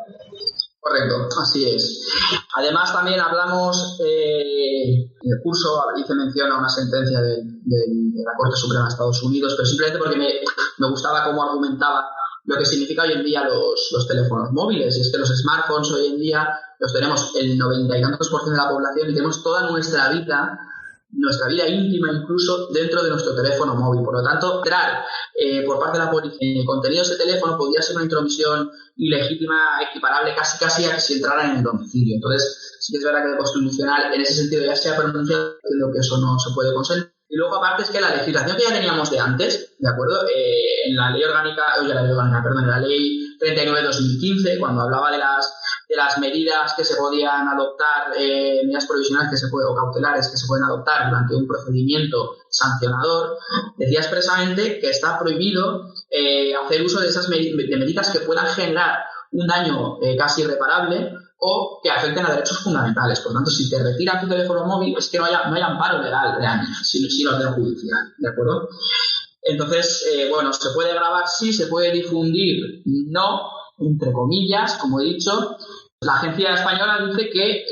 Correcto, así es. Además también hablamos, en el curso hice mención a una sentencia de la Corte Suprema de Estados Unidos, pero simplemente porque me gustaba cómo argumentaba lo que significa hoy en día los teléfonos móviles. Y es que los smartphones hoy en día los tenemos el 90 y tantos % de la población, y tenemos toda nuestra vida íntima incluso dentro de nuestro teléfono móvil. Por lo tanto, entrar por parte de la policía en el contenido de ese teléfono podría ser una intromisión ilegítima, equiparable casi a que si entraran en el domicilio. Entonces, sí que es verdad que el Constitucional en ese sentido ya se ha pronunciado diciendo que eso no se puede consentir. Y luego, aparte, es que la legislación que ya teníamos de antes, ¿de acuerdo? En la Ley Orgánica, en la Ley 39/2015, cuando hablaba de las medidas que se podían adoptar, medidas provisionales o cautelares que se pueden adoptar durante un procedimiento sancionador, decía expresamente que está prohibido hacer uso de esas medidas que puedan generar un daño casi irreparable o que afecten a derechos fundamentales. Por lo tanto, si te retiran tu teléfono móvil, es que no hay amparo legal realmente, sin orden judicial, ¿de acuerdo? Entonces, ¿se puede grabar? Sí. ¿Se puede difundir? No, entre comillas, como he dicho. La agencia española dice que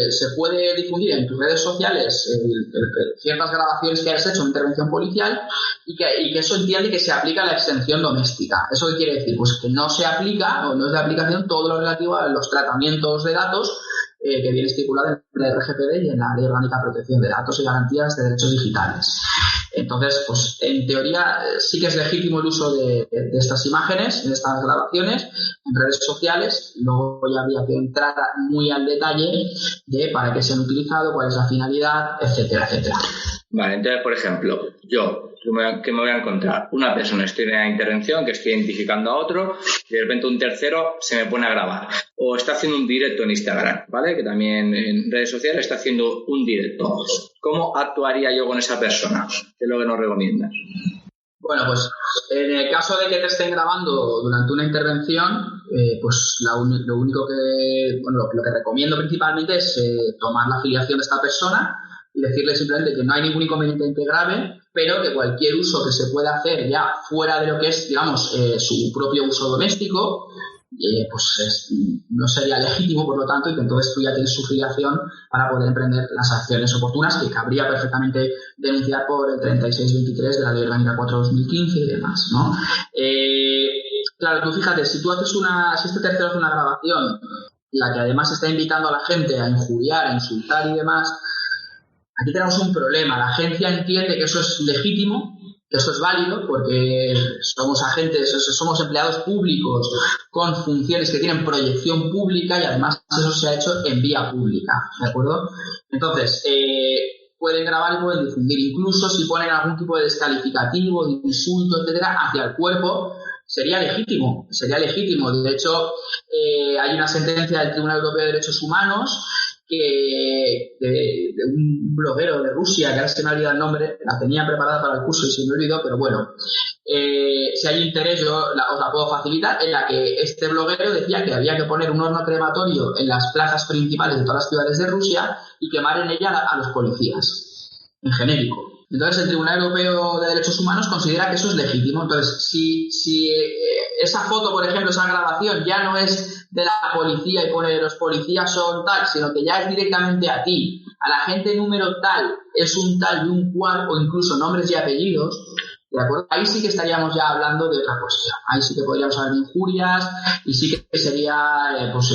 se puede difundir en tus redes sociales ciertas grabaciones que hayas hecho en intervención policial, y que eso entiende que se aplica a la exención doméstica. ¿Eso qué quiere decir? Pues que no se aplica o no es de aplicación todo lo relativo a los tratamientos de datos que viene estipulado en el RGPD y en la Ley Orgánica de Protección de Datos y Garantías de Derechos Digitales. Entonces, pues en teoría sí que es legítimo el uso de estas imágenes, de estas grabaciones en redes sociales. Luego ya habría que entrar muy al detalle de para qué se han utilizado, cuál es la finalidad, etcétera, etcétera. Vale, entonces, por ejemplo, que me voy a encontrar una persona, estoy en la intervención, que estoy identificando a otro, y de repente un tercero se me pone a grabar, o está haciendo un directo en Instagram, ¿vale? Que también en redes sociales está haciendo un directo. ¿Cómo actuaría yo con esa persona? ¿Qué es lo que nos recomiendas? Bueno, pues en el caso de que te estén grabando durante una intervención, pues lo único que, bueno, lo que recomiendo principalmente es tomar la afiliación de esta persona y decirle simplemente que no hay ningún inconveniente grave, pero que cualquier uso que se pueda hacer ya fuera de lo que es, digamos, su propio uso doméstico, no sería legítimo, por lo tanto, y que entonces tú ya tienes su filiación para poder emprender las acciones oportunas que cabría perfectamente denunciar por el 3623 de la Ley Orgánica 4/2015 y demás, ¿no? Claro, tú fíjate, si este tercero hace una grabación, la que además está invitando a la gente a injuriar, a insultar y demás, aquí tenemos un problema. La agencia entiende que eso es legítimo, que esto es válido, porque somos agentes, somos empleados públicos con funciones que tienen proyección pública y además eso se ha hecho en vía pública, ¿de acuerdo? Entonces, pueden grabar y pueden difundir, incluso si ponen algún tipo de descalificativo, de insulto, etcétera, hacia el cuerpo, sería legítimo. De hecho, hay una sentencia del Tribunal Europeo de Derechos Humanos de un bloguero de Rusia, que ahora se me ha olvidado el nombre, la tenía preparada para el curso y se me olvidó, pero bueno, si hay interés os la puedo facilitar, en la que este bloguero decía que había que poner un horno crematorio en las plazas principales de todas las ciudades de Rusia y quemar en ella a los policías, en genérico. Entonces el Tribunal Europeo de Derechos Humanos considera que eso es legítimo. Entonces, si esa foto, por ejemplo, esa grabación ya no es de la policía y pone los policías son tal, sino que ya es directamente a ti, a la gente número tal, es un tal y un cual, o incluso nombres y apellidos, ¿de acuerdo? Ahí sí que estaríamos ya hablando de otra cuestión. Ahí sí que podríamos hablar de injurias y sí que sería,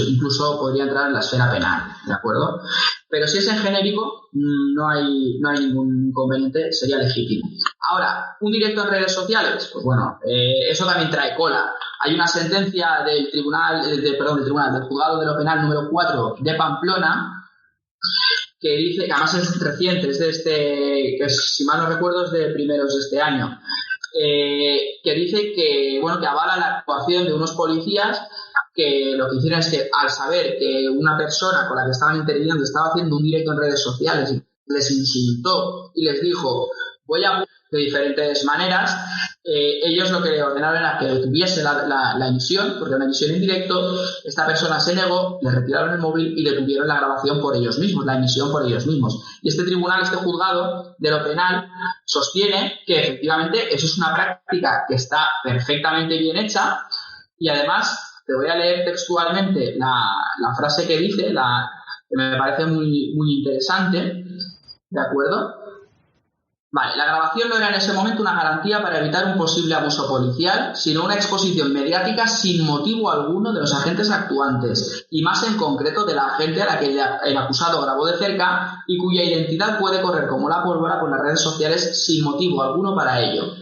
incluso podría entrar en la esfera penal, ¿de acuerdo? Pero si es en genérico, no hay ningún inconveniente, sería legítimo. Ahora, un directo en redes sociales, pues bueno, eso también trae cola. Hay una sentencia del Juzgado de lo Penal número 4 de Pamplona, que dice, que además es reciente, es que si mal no recuerdo es de primeros de este año, que dice que avala la actuación de unos policías que lo que hicieron es que al saber que una persona con la que estaban interviniendo estaba haciendo un directo en redes sociales y les insultó y les dijo de diferentes maneras, ellos lo que ordenaron era que detuviese la emisión, porque era una emisión en directo. Esta persona se negó, le retiraron el móvil y detuvieron la grabación por ellos mismos, la emisión por ellos mismos. Y este juzgado de lo penal sostiene que efectivamente eso es una práctica que está perfectamente bien hecha, y además te voy a leer textualmente la frase que dice, que me parece muy, muy interesante, ¿de acuerdo? Vale, la grabación no era en ese momento una garantía para evitar un posible abuso policial, sino una exposición mediática sin motivo alguno de los agentes actuantes, y más en concreto de la agente a la que el acusado grabó de cerca y cuya identidad puede correr como la pólvora por las redes sociales sin motivo alguno para ello.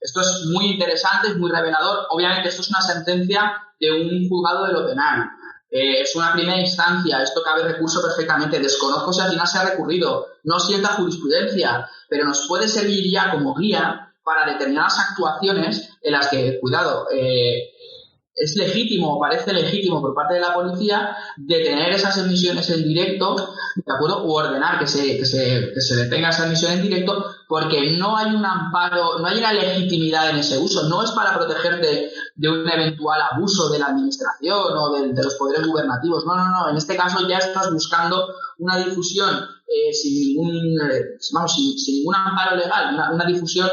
Esto es muy interesante, es muy revelador. Obviamente esto es una sentencia de un juzgado de lo penal. Es una primera instancia, esto cabe recurso perfectamente. Desconozco si al final se ha recurrido, no sienta jurisprudencia, pero nos puede servir ya como guía para determinadas actuaciones en las que, cuidado, es legítimo o parece legítimo por parte de la policía detener esas emisiones en directo, ¿de acuerdo? O ordenar que se detenga esa emisión en directo, porque no hay un amparo, no hay una legitimidad en ese uso. No es para protegerte de un eventual abuso de la administración o de los poderes gubernativos. No. En este caso ya estás buscando una difusión sin ningún amparo legal, una difusión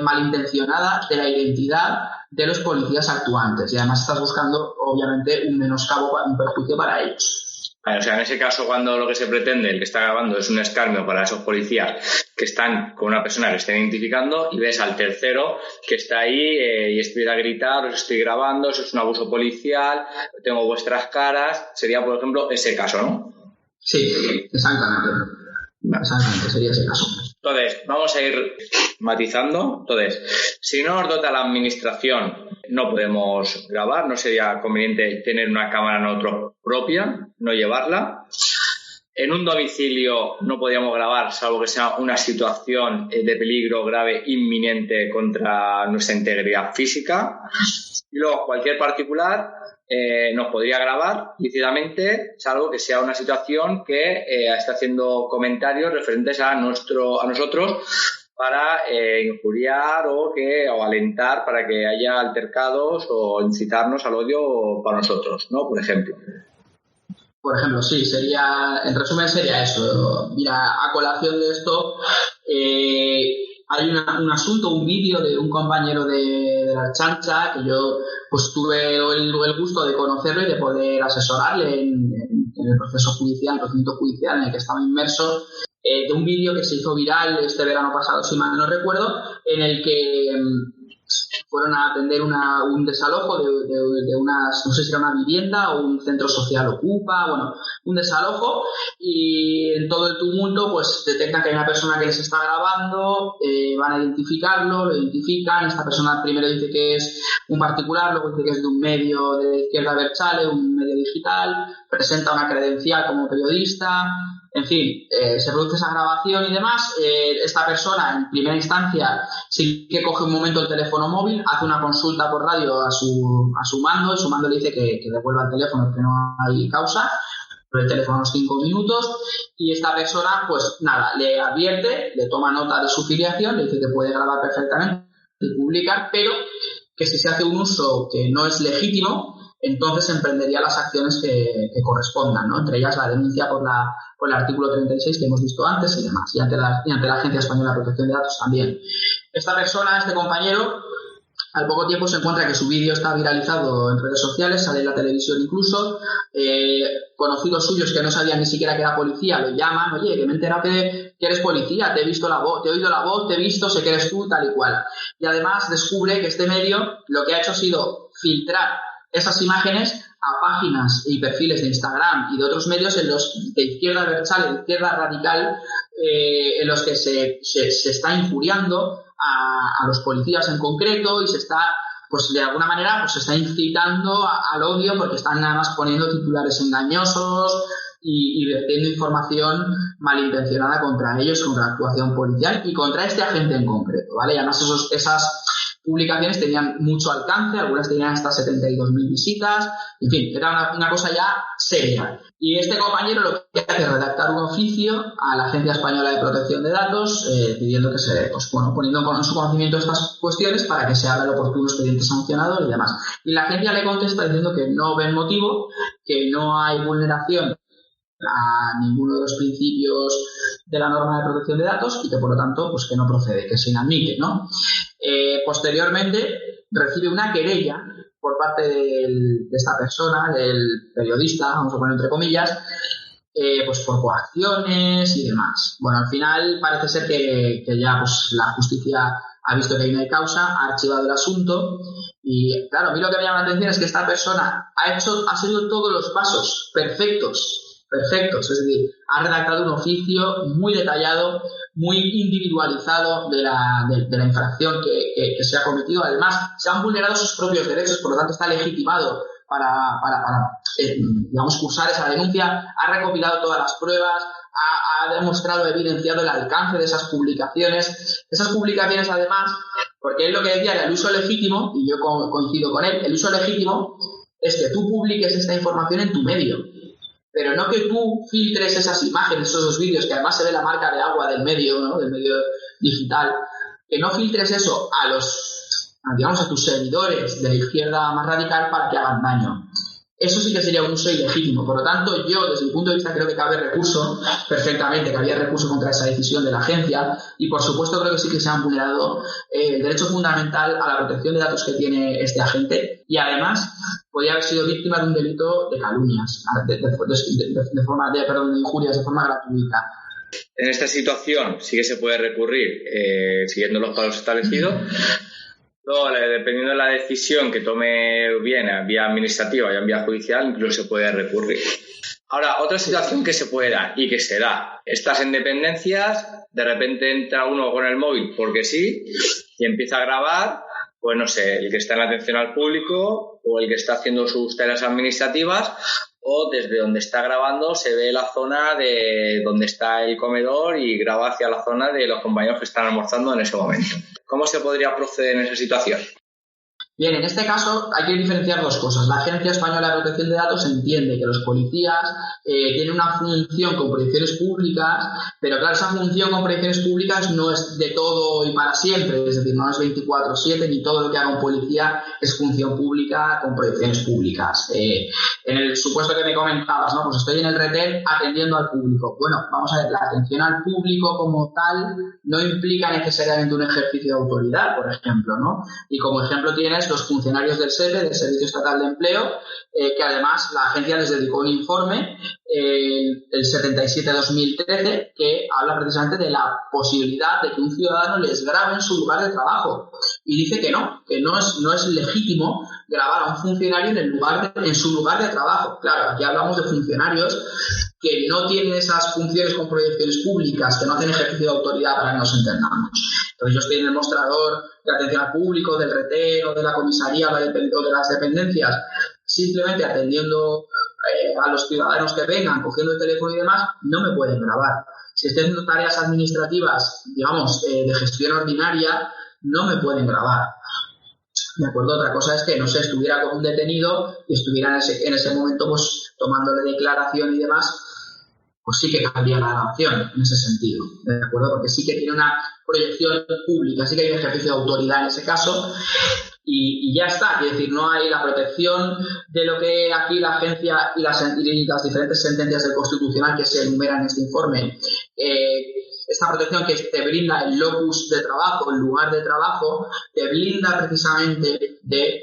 malintencionada de la identidad de los policías actuantes, y además estás buscando obviamente un menoscabo, un perjuicio para ellos. Vale, o sea, en ese caso, cuando lo que se pretende, el que está grabando, es un escarnio para esos policías que están con una persona que estén identificando, y ves al tercero que está ahí y empieza a gritar: os estoy grabando, eso es un abuso policial, tengo vuestras caras, sería, por ejemplo, ese caso, ¿no? Sí, exactamente. Exactamente, sería ese caso. Entonces, vamos a ir matizando. Entonces, si no nos dota la administración, no podemos grabar, no sería conveniente tener una cámara nosotros propia, no llevarla. En un domicilio no podríamos grabar, salvo que sea una situación de peligro grave inminente contra nuestra integridad física. Y luego, cualquier particular nos podría grabar lícitamente, salvo que sea una situación que está haciendo comentarios referentes a nosotros para injuriar o alentar para que haya altercados o incitarnos al odio para nosotros, ¿no? Por ejemplo. Por ejemplo, sí, en resumen sería eso. Mira, a colación de esto, hay un asunto, un vídeo de un compañero de la Chancha que yo pues tuve el gusto de conocerlo y de poder asesorarle en el proceso judicial, el procedimiento judicial en el que estaba inmerso, de un vídeo que se hizo viral este verano pasado, si mal no recuerdo, en el que fueron a atender un desalojo de unas, no sé si era una vivienda o un centro social ocupa, bueno, un desalojo, y en todo el tumulto pues detectan que hay una persona que les está grabando, van a identificarlo, lo identifican, esta persona primero dice que es un particular, luego dice que es de un medio de izquierda Berchale, un medio digital, presenta una credencial como periodista. En fin, se produce esa grabación y demás. Esta persona, en primera instancia, sí que coge un momento el teléfono móvil, hace una consulta por radio a su mando, y su mando le dice que devuelva el teléfono, que no hay causa, pero el teléfono a los 5 minutos, y esta persona, pues nada, le advierte, le toma nota de su filiación, le dice que puede grabar perfectamente y publicar, pero que si se hace un uso que no es legítimo, entonces emprendería las acciones que correspondan, ¿no? Entre ellas la denuncia por el artículo 36 que hemos visto antes y demás, y ante la Agencia Española de Protección de Datos también. Esta persona, este compañero, al poco tiempo se encuentra que su vídeo está viralizado en redes sociales, sale en la televisión incluso, conocidos suyos que no sabían ni siquiera que era policía lo llaman, oye, que me he enterado que eres policía, te he visto la voz, te he oído la voz, te he visto, sé que eres tú, tal y cual. Y además descubre que este medio lo que ha hecho ha sido filtrar esas imágenes a páginas y perfiles de Instagram y de otros medios en los de izquierda Berchale, de izquierda radical, en los que se está injuriando a los policías en concreto, y se está, pues de alguna manera, pues se está incitando al odio, porque están nada más poniendo titulares engañosos y vertiendo información malintencionada contra ellos, contra la actuación policial y contra este agente en concreto, ¿vale? Y además esas publicaciones tenían mucho alcance, algunas tenían hasta 72.000 visitas, en fin, era una cosa ya seria. Y este compañero lo que hace es redactar un oficio a la Agencia Española de Protección de Datos, pidiendo que poniendo en su conocimiento estas cuestiones para que se haga el oportuno expediente sancionador y demás. Y la agencia le contesta diciendo que no ven motivo, que no hay vulneración a ninguno de los principios de la norma de protección de datos y que por lo tanto pues que no procede, que se inadmite, ¿no? Posteriormente recibe una querella por parte de esta persona, del periodista, vamos a poner entre comillas, pues por coacciones y demás. Bueno, al final parece ser que ya pues la justicia ha visto que ahí no hay causa, ha archivado el asunto y claro, a mí lo que me llama la atención es que esta persona ha seguido todos los pasos perfectos, es decir, ha redactado un oficio muy detallado, muy individualizado de la infracción que se ha cometido. Además, se han vulnerado sus propios derechos, por lo tanto está legitimado para digamos, cursar esa denuncia, ha recopilado todas las pruebas, ha demostrado, evidenciado el alcance de esas publicaciones. Esas publicaciones, además, porque él lo que decía era el uso legítimo, y yo coincido con él, el uso legítimo es que tú publiques esta información en tu medio, pero no que tú filtres esas imágenes, esos vídeos, que además se ve la marca de agua del medio, ¿no? Del medio digital, que no filtres eso a tus seguidores de la izquierda más radical para que hagan daño. Eso sí que sería un uso ilegítimo. Por lo tanto, yo, desde mi punto de vista, creo que cabe recurso, perfectamente, que había recurso contra esa decisión de la agencia, y por supuesto creo que sí que se han vulnerado el derecho fundamental a la protección de datos que tiene este agente, y además podría haber sido víctima de un delito de calumnias, de injurias de forma gratuita. En esta situación sí que se puede recurrir siguiendo los pasos establecidos. Luego, dependiendo de la decisión que tome bien en vía administrativa y en vía judicial, incluso se puede recurrir. Ahora, otra situación que se puede dar y que se da. Estás en dependencias, de repente entra uno con el móvil porque sí y empieza a grabar, pues no sé, el que está en atención al público o el que está haciendo sus tareas administrativas, o desde donde está grabando se ve la zona de donde está el comedor y graba hacia la zona de los compañeros que están almorzando en ese momento. ¿Cómo se podría proceder en esa situación? Bien, en este caso hay que diferenciar dos cosas. La Agencia Española de Protección de Datos entiende que los policías tienen una función con proyecciones públicas, pero claro, esa función con proyecciones públicas no es de todo y para siempre, es decir, no es 24/7 ni todo lo que haga un policía es función pública con proyecciones públicas. En el supuesto que me comentabas, ¿no? Pues estoy en el retén atendiendo al público. Bueno, vamos a ver, la atención al público como tal no implica necesariamente un ejercicio de autoridad, por ejemplo, ¿no? Y como ejemplo tienes los funcionarios del SEPE, del Servicio Estatal de Empleo, que además la agencia les dedicó un informe, el 77/2013, que habla precisamente de la posibilidad de que un ciudadano les grabe en su lugar de trabajo. Y dice que no es legítimo grabar a un funcionario en su lugar de trabajo. Claro, aquí hablamos de funcionarios que no tienen esas funciones con proyecciones públicas, que no hacen ejercicio de autoridad, para que nos entendamos. Entonces yo estoy en el mostrador de atención al público, del retén o de la comisaría o de las dependencias, simplemente atendiendo a los ciudadanos que vengan, cogiendo el teléfono y demás, no me pueden grabar. Si estoy haciendo tareas administrativas, digamos, de gestión ordinaria, no me pueden grabar. ¿De acuerdo? Otra cosa es que, no sé, estuviera con un detenido y estuviera en ese momento pues tomándole declaración y demás, pues sí que cambia la grabación en ese sentido, ¿de acuerdo? Porque sí que tiene una proyección pública, sí que hay un ejercicio de autoridad en ese caso y ya está. Es decir, no hay la protección de lo que aquí la agencia y las diferentes sentencias del Constitucional que se enumeran en este informe, esta protección que te brinda el locus de trabajo, el lugar de trabajo, te blinda precisamente de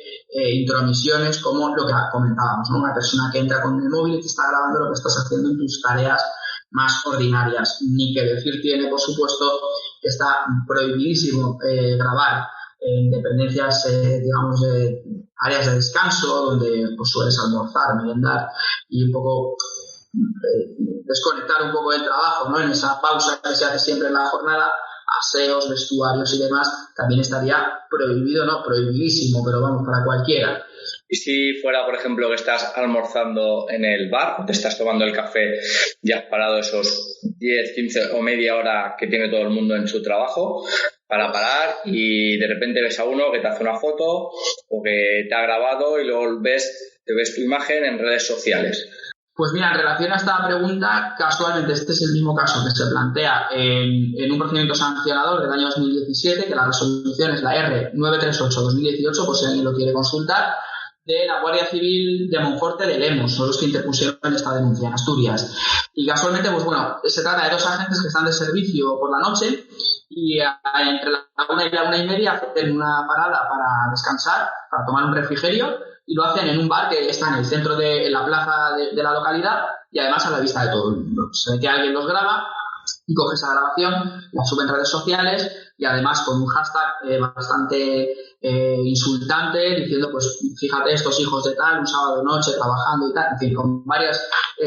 intromisiones como lo que comentábamos, ¿no? Una persona que entra con el móvil y te está grabando lo que estás haciendo en tus tareas más ordinarias. Ni que decir tiene, por supuesto, que está prohibidísimo grabar en dependencias, digamos, de áreas de descanso, donde pues, sueles almorzar, merendar y un poco desconectar un poco del trabajo, ¿no? En esa pausa que se hace siempre en la jornada, aseos, vestuarios y demás, también estaría prohibido, no prohibidísimo, pero vamos, para cualquiera. Y si fuera, por ejemplo, que estás almorzando en el bar, te estás tomando el café y has parado esos 10, 15 o media hora que tiene todo el mundo en su trabajo para parar y de repente ves a uno que te hace una foto o que te ha grabado y luego te ves tu imagen en redes sociales. Pues mira, en relación a esta pregunta, casualmente este es el mismo caso que se plantea en un procedimiento sancionador del año 2017, que la resolución es la R938-2018, por si alguien lo quiere consultar, de la Guardia Civil de Monforte de Lemos, son los que interpusieron esta denuncia en Asturias. Y casualmente, pues bueno, se trata de dos agentes que están de servicio por la noche y entre la 1 y la 1:30 hacen una parada para descansar, para tomar un refrigerio, y lo hacen en un bar que está en el centro de la plaza de la localidad y además a la vista de todo el mundo. Se ve que alguien los graba y coge esa grabación, la sube en redes sociales y además con un hashtag bastante insultante, diciendo, pues fíjate, estos hijos de tal, un sábado de noche trabajando y tal, en fin, con varios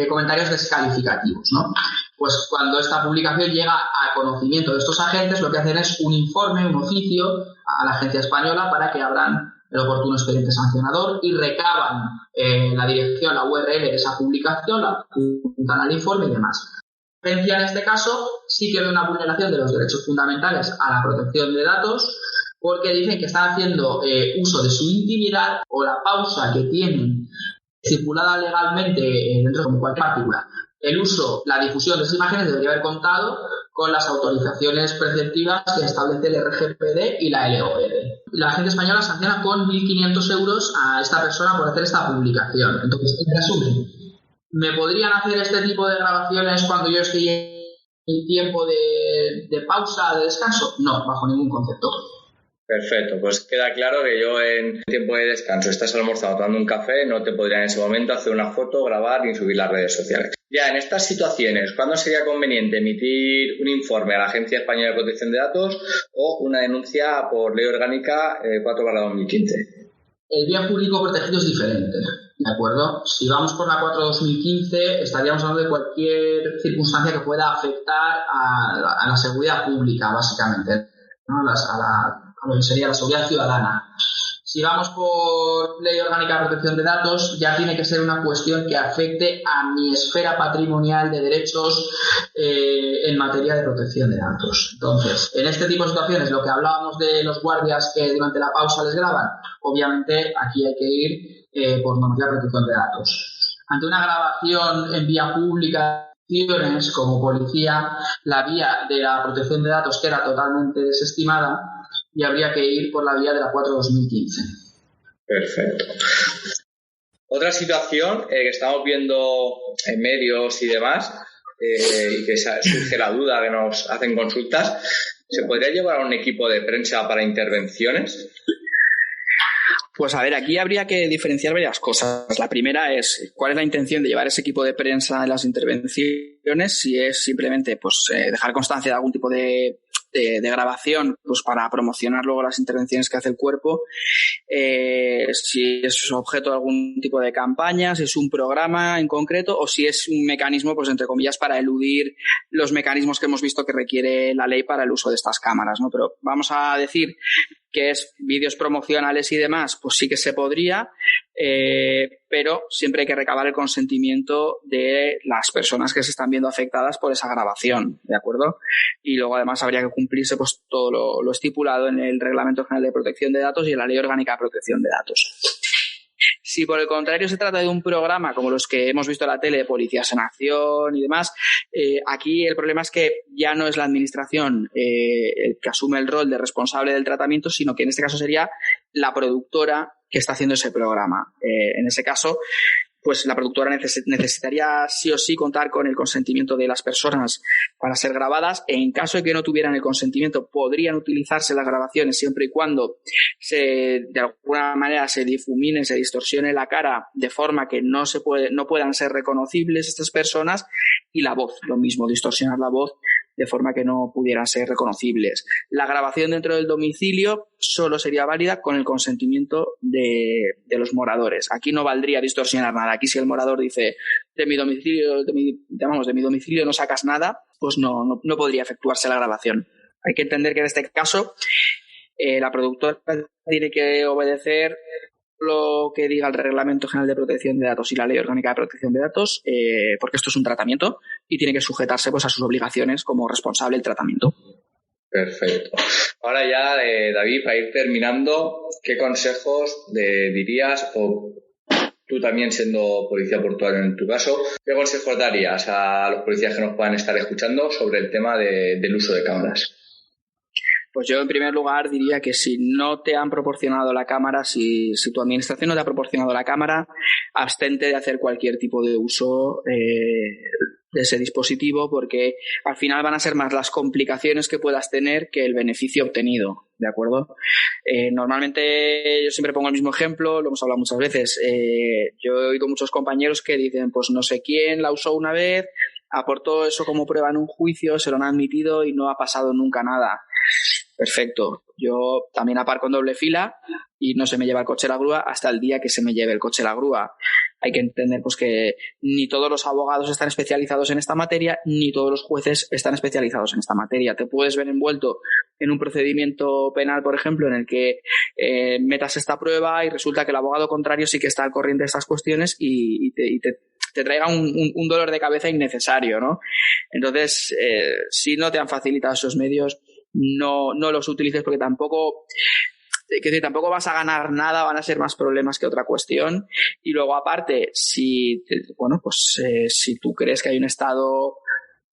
comentarios descalificativos, ¿no? Pues cuando esta publicación llega a conocimiento de estos agentes, lo que hacen es un informe, un oficio a la agencia española para que abran el oportuno expediente sancionador y recaban la dirección, la URL de esa publicación, la apuntan al informe y demás. La agencia en este caso sí que ve una vulneración de los derechos fundamentales a la protección de datos porque dicen que están haciendo uso de su intimidad o la pausa que tienen circulada legalmente dentro de cualquier particular. El uso, la difusión de esas imágenes debería haber contado con las autorizaciones preceptivas que establece el RGPD y la LOR. La agencia española sanciona con 1.500 euros a esta persona por hacer esta publicación. Entonces, en resumen, ¿me podrían hacer este tipo de grabaciones cuando yo estoy en tiempo de pausa, de descanso? No, bajo ningún concepto. Perfecto, pues queda claro que yo en tiempo de descanso estás almorzando tomando un café, no te podría en ese momento hacer una foto, grabar ni subir las redes sociales. Ya, en estas situaciones, ¿cuándo sería conveniente emitir un informe a la Agencia Española de Protección de Datos o una denuncia por Ley Orgánica 4/2015? El bien jurídico protegido es diferente, ¿de acuerdo? Si vamos por la 4/2015, estaríamos hablando de cualquier circunstancia que pueda afectar a la seguridad pública, básicamente, ¿no? A lo que sería la seguridad ciudadana. Si vamos por Ley Orgánica de Protección de Datos, ya tiene que ser una cuestión que afecte a mi esfera patrimonial de derechos en materia de protección de datos. Entonces, en este tipo de situaciones, lo que hablábamos de los guardias que durante la pausa les graban, obviamente aquí hay que ir por normativa de protección de datos. Ante una grabación en vía pública, como policía, la vía de la protección de datos queda totalmente desestimada y habría que ir por la vía de la 4/2015. Perfecto. Otra situación que estamos viendo en medios y demás, y que surge la duda que nos hacen consultas, ¿se podría llevar a un equipo de prensa para intervenciones? Pues a ver, aquí habría que diferenciar varias cosas. La primera es cuál es la intención de llevar ese equipo de prensa en las intervenciones, si es simplemente pues dejar constancia de algún tipo de grabación pues para promocionar luego las intervenciones que hace el cuerpo, si es objeto de algún tipo de campaña, si es un programa en concreto o si es un mecanismo, pues entre comillas, para eludir los mecanismos que hemos visto que requiere la ley para el uso de estas cámaras, ¿no? Pero vamos a decir que es vídeos promocionales y demás, pues sí que se podría, pero siempre hay que recabar el consentimiento de las personas que se están viendo afectadas por esa grabación, ¿de acuerdo? Y luego además habría que cumplirse pues todo lo estipulado en el Reglamento General de Protección de Datos y en la Ley Orgánica de Protección de Datos. Si por el contrario se trata de un programa como los que hemos visto en la tele de Policías en Acción y demás, aquí el problema es que ya no es la administración el que asume el rol de responsable del tratamiento, sino que en este caso sería la productora que está haciendo ese programa. En ese caso, pues la productora necesitaría sí o sí contar con el consentimiento de las personas para ser grabadas. En caso de que no tuvieran el consentimiento, podrían utilizarse las grabaciones siempre y cuando de alguna manera se difumine, se distorsione la cara de forma que no puedan ser reconocibles estas personas, y la voz, lo mismo, distorsionar la voz de forma que no pudieran ser reconocibles. La grabación dentro del domicilio solo sería válida con el consentimiento de los moradores. Aquí no valdría distorsionar nada. Aquí si el morador dice de mi domicilio no sacas nada, pues no podría efectuarse la grabación. Hay que entender que en este caso la productora tiene que obedecer lo que diga el Reglamento General de Protección de Datos y la Ley Orgánica de Protección de Datos, porque esto es un tratamiento y tiene que sujetarse pues a sus obligaciones como responsable del tratamiento. Perfecto. Ahora ya, David, para ir terminando, ¿qué consejos dirías, o tú también siendo policía portuario en tu caso, qué consejos darías a los policías que nos puedan estar escuchando sobre el tema del uso de cámaras? Pues yo en primer lugar diría que si no te han proporcionado la cámara, si tu administración no te ha proporcionado la cámara, abstente de hacer cualquier tipo de uso de ese dispositivo, porque al final van a ser más las complicaciones que puedas tener que el beneficio obtenido, ¿de acuerdo? Normalmente yo siempre pongo el mismo ejemplo, lo hemos hablado muchas veces. Yo he oído muchos compañeros que dicen, pues no sé quién la usó una vez, aportó eso como prueba en un juicio, se lo han admitido y no ha pasado nunca nada. Perfecto. Yo también aparco en doble fila y no se me lleva el coche a la grúa hasta el día que se me lleve el coche a la grúa. Hay que entender pues que ni todos los abogados están especializados en esta materia, ni todos los jueces están especializados en esta materia. Te puedes ver envuelto en un procedimiento penal, por ejemplo, en el que metas esta prueba y resulta que el abogado contrario sí que está al corriente de estas cuestiones y te traiga un dolor de cabeza innecesario, ¿no? Entonces, si no te han facilitado esos medios, no los utilices, porque tampoco vas a ganar nada, van a ser más problemas que otra cuestión. Y luego aparte, si tú crees que hay un estado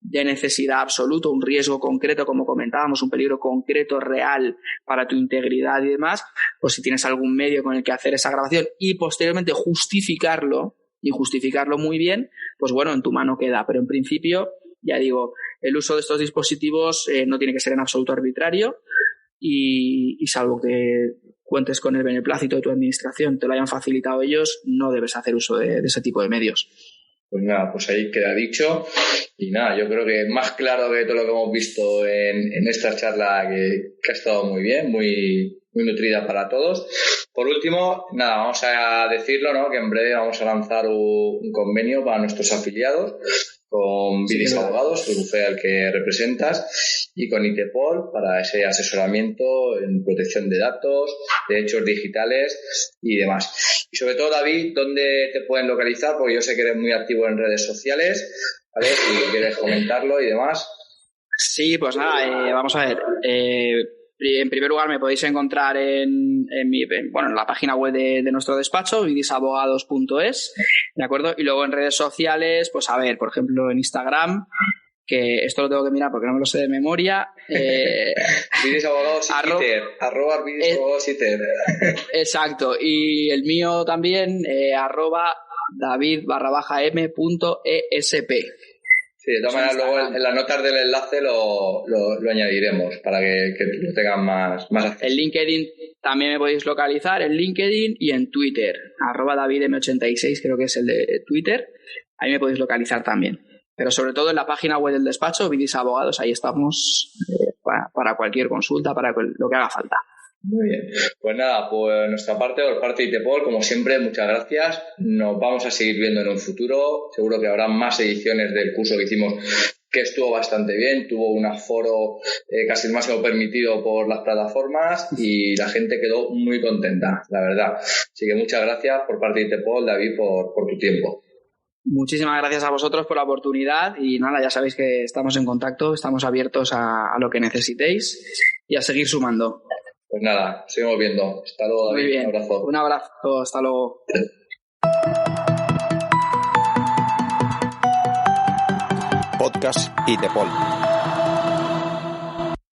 de necesidad absoluto, un riesgo concreto, como comentábamos, un peligro concreto real para tu integridad y demás, pues si tienes algún medio con el que hacer esa grabación y posteriormente justificarlo muy bien, pues bueno, en tu mano queda. Pero en principio, ya digo, el uso de estos dispositivos no tiene que ser en absoluto arbitrario y salvo que cuentes con el beneplácito de tu administración, te lo hayan facilitado ellos, no debes hacer uso de ese tipo de medios. Pues nada, pues ahí queda dicho. Y nada, yo creo que más claro que todo lo que hemos visto en esta charla, que ha estado muy bien, muy, muy nutrida para todos. Por último, nada, vamos a decirlo, ¿no? Que en breve vamos a lanzar un convenio para nuestros afiliados con Vidis Abogados, el bufete al que representas, y con ITPOL para ese asesoramiento en protección de datos, derechos digitales y demás. Y sobre todo, David, ¿dónde te pueden localizar? Porque yo sé que eres muy activo en redes sociales, ¿vale? Si quieres comentarlo y demás. Sí, pues nada, vamos a ver. En primer lugar, me podéis encontrar en la página web de nuestro despacho, vidisabogados.es, ¿de acuerdo? Y luego en redes sociales, pues a ver, por ejemplo, en Instagram, que esto lo tengo que mirar porque no me lo sé de memoria. Vidisabogados y Twitter, @vidisabogados y Twitter. Exacto, y el mío también, @david_m.esp. Sí, de todas maneras luego en las notas del enlace lo añadiremos para que lo tengan más acceso. En LinkedIn también me podéis localizar, en LinkedIn y en Twitter, @davidm86 creo que es el de Twitter, ahí me podéis localizar también. Pero sobre todo en la página web del despacho, Vidis Abogados, ahí estamos para cualquier consulta, para lo que haga falta. Muy bien. Pues nada, por nuestra parte, por parte de ITPOL, como siempre, muchas gracias. Nos vamos a seguir viendo en un futuro. Seguro que habrá más ediciones del curso que hicimos, que estuvo bastante bien. Tuvo un aforo casi el máximo permitido por las plataformas y la gente quedó muy contenta, la verdad. Así que muchas gracias por parte de ITPOL, David, por tu tiempo. Muchísimas gracias a vosotros por la oportunidad y nada, ya sabéis que estamos en contacto, estamos abiertos a lo que necesitéis y a seguir sumando. Pues nada, seguimos viendo. Hasta luego, David. Muy bien. Un abrazo. Un abrazo, hasta luego. Podcast ITPOL.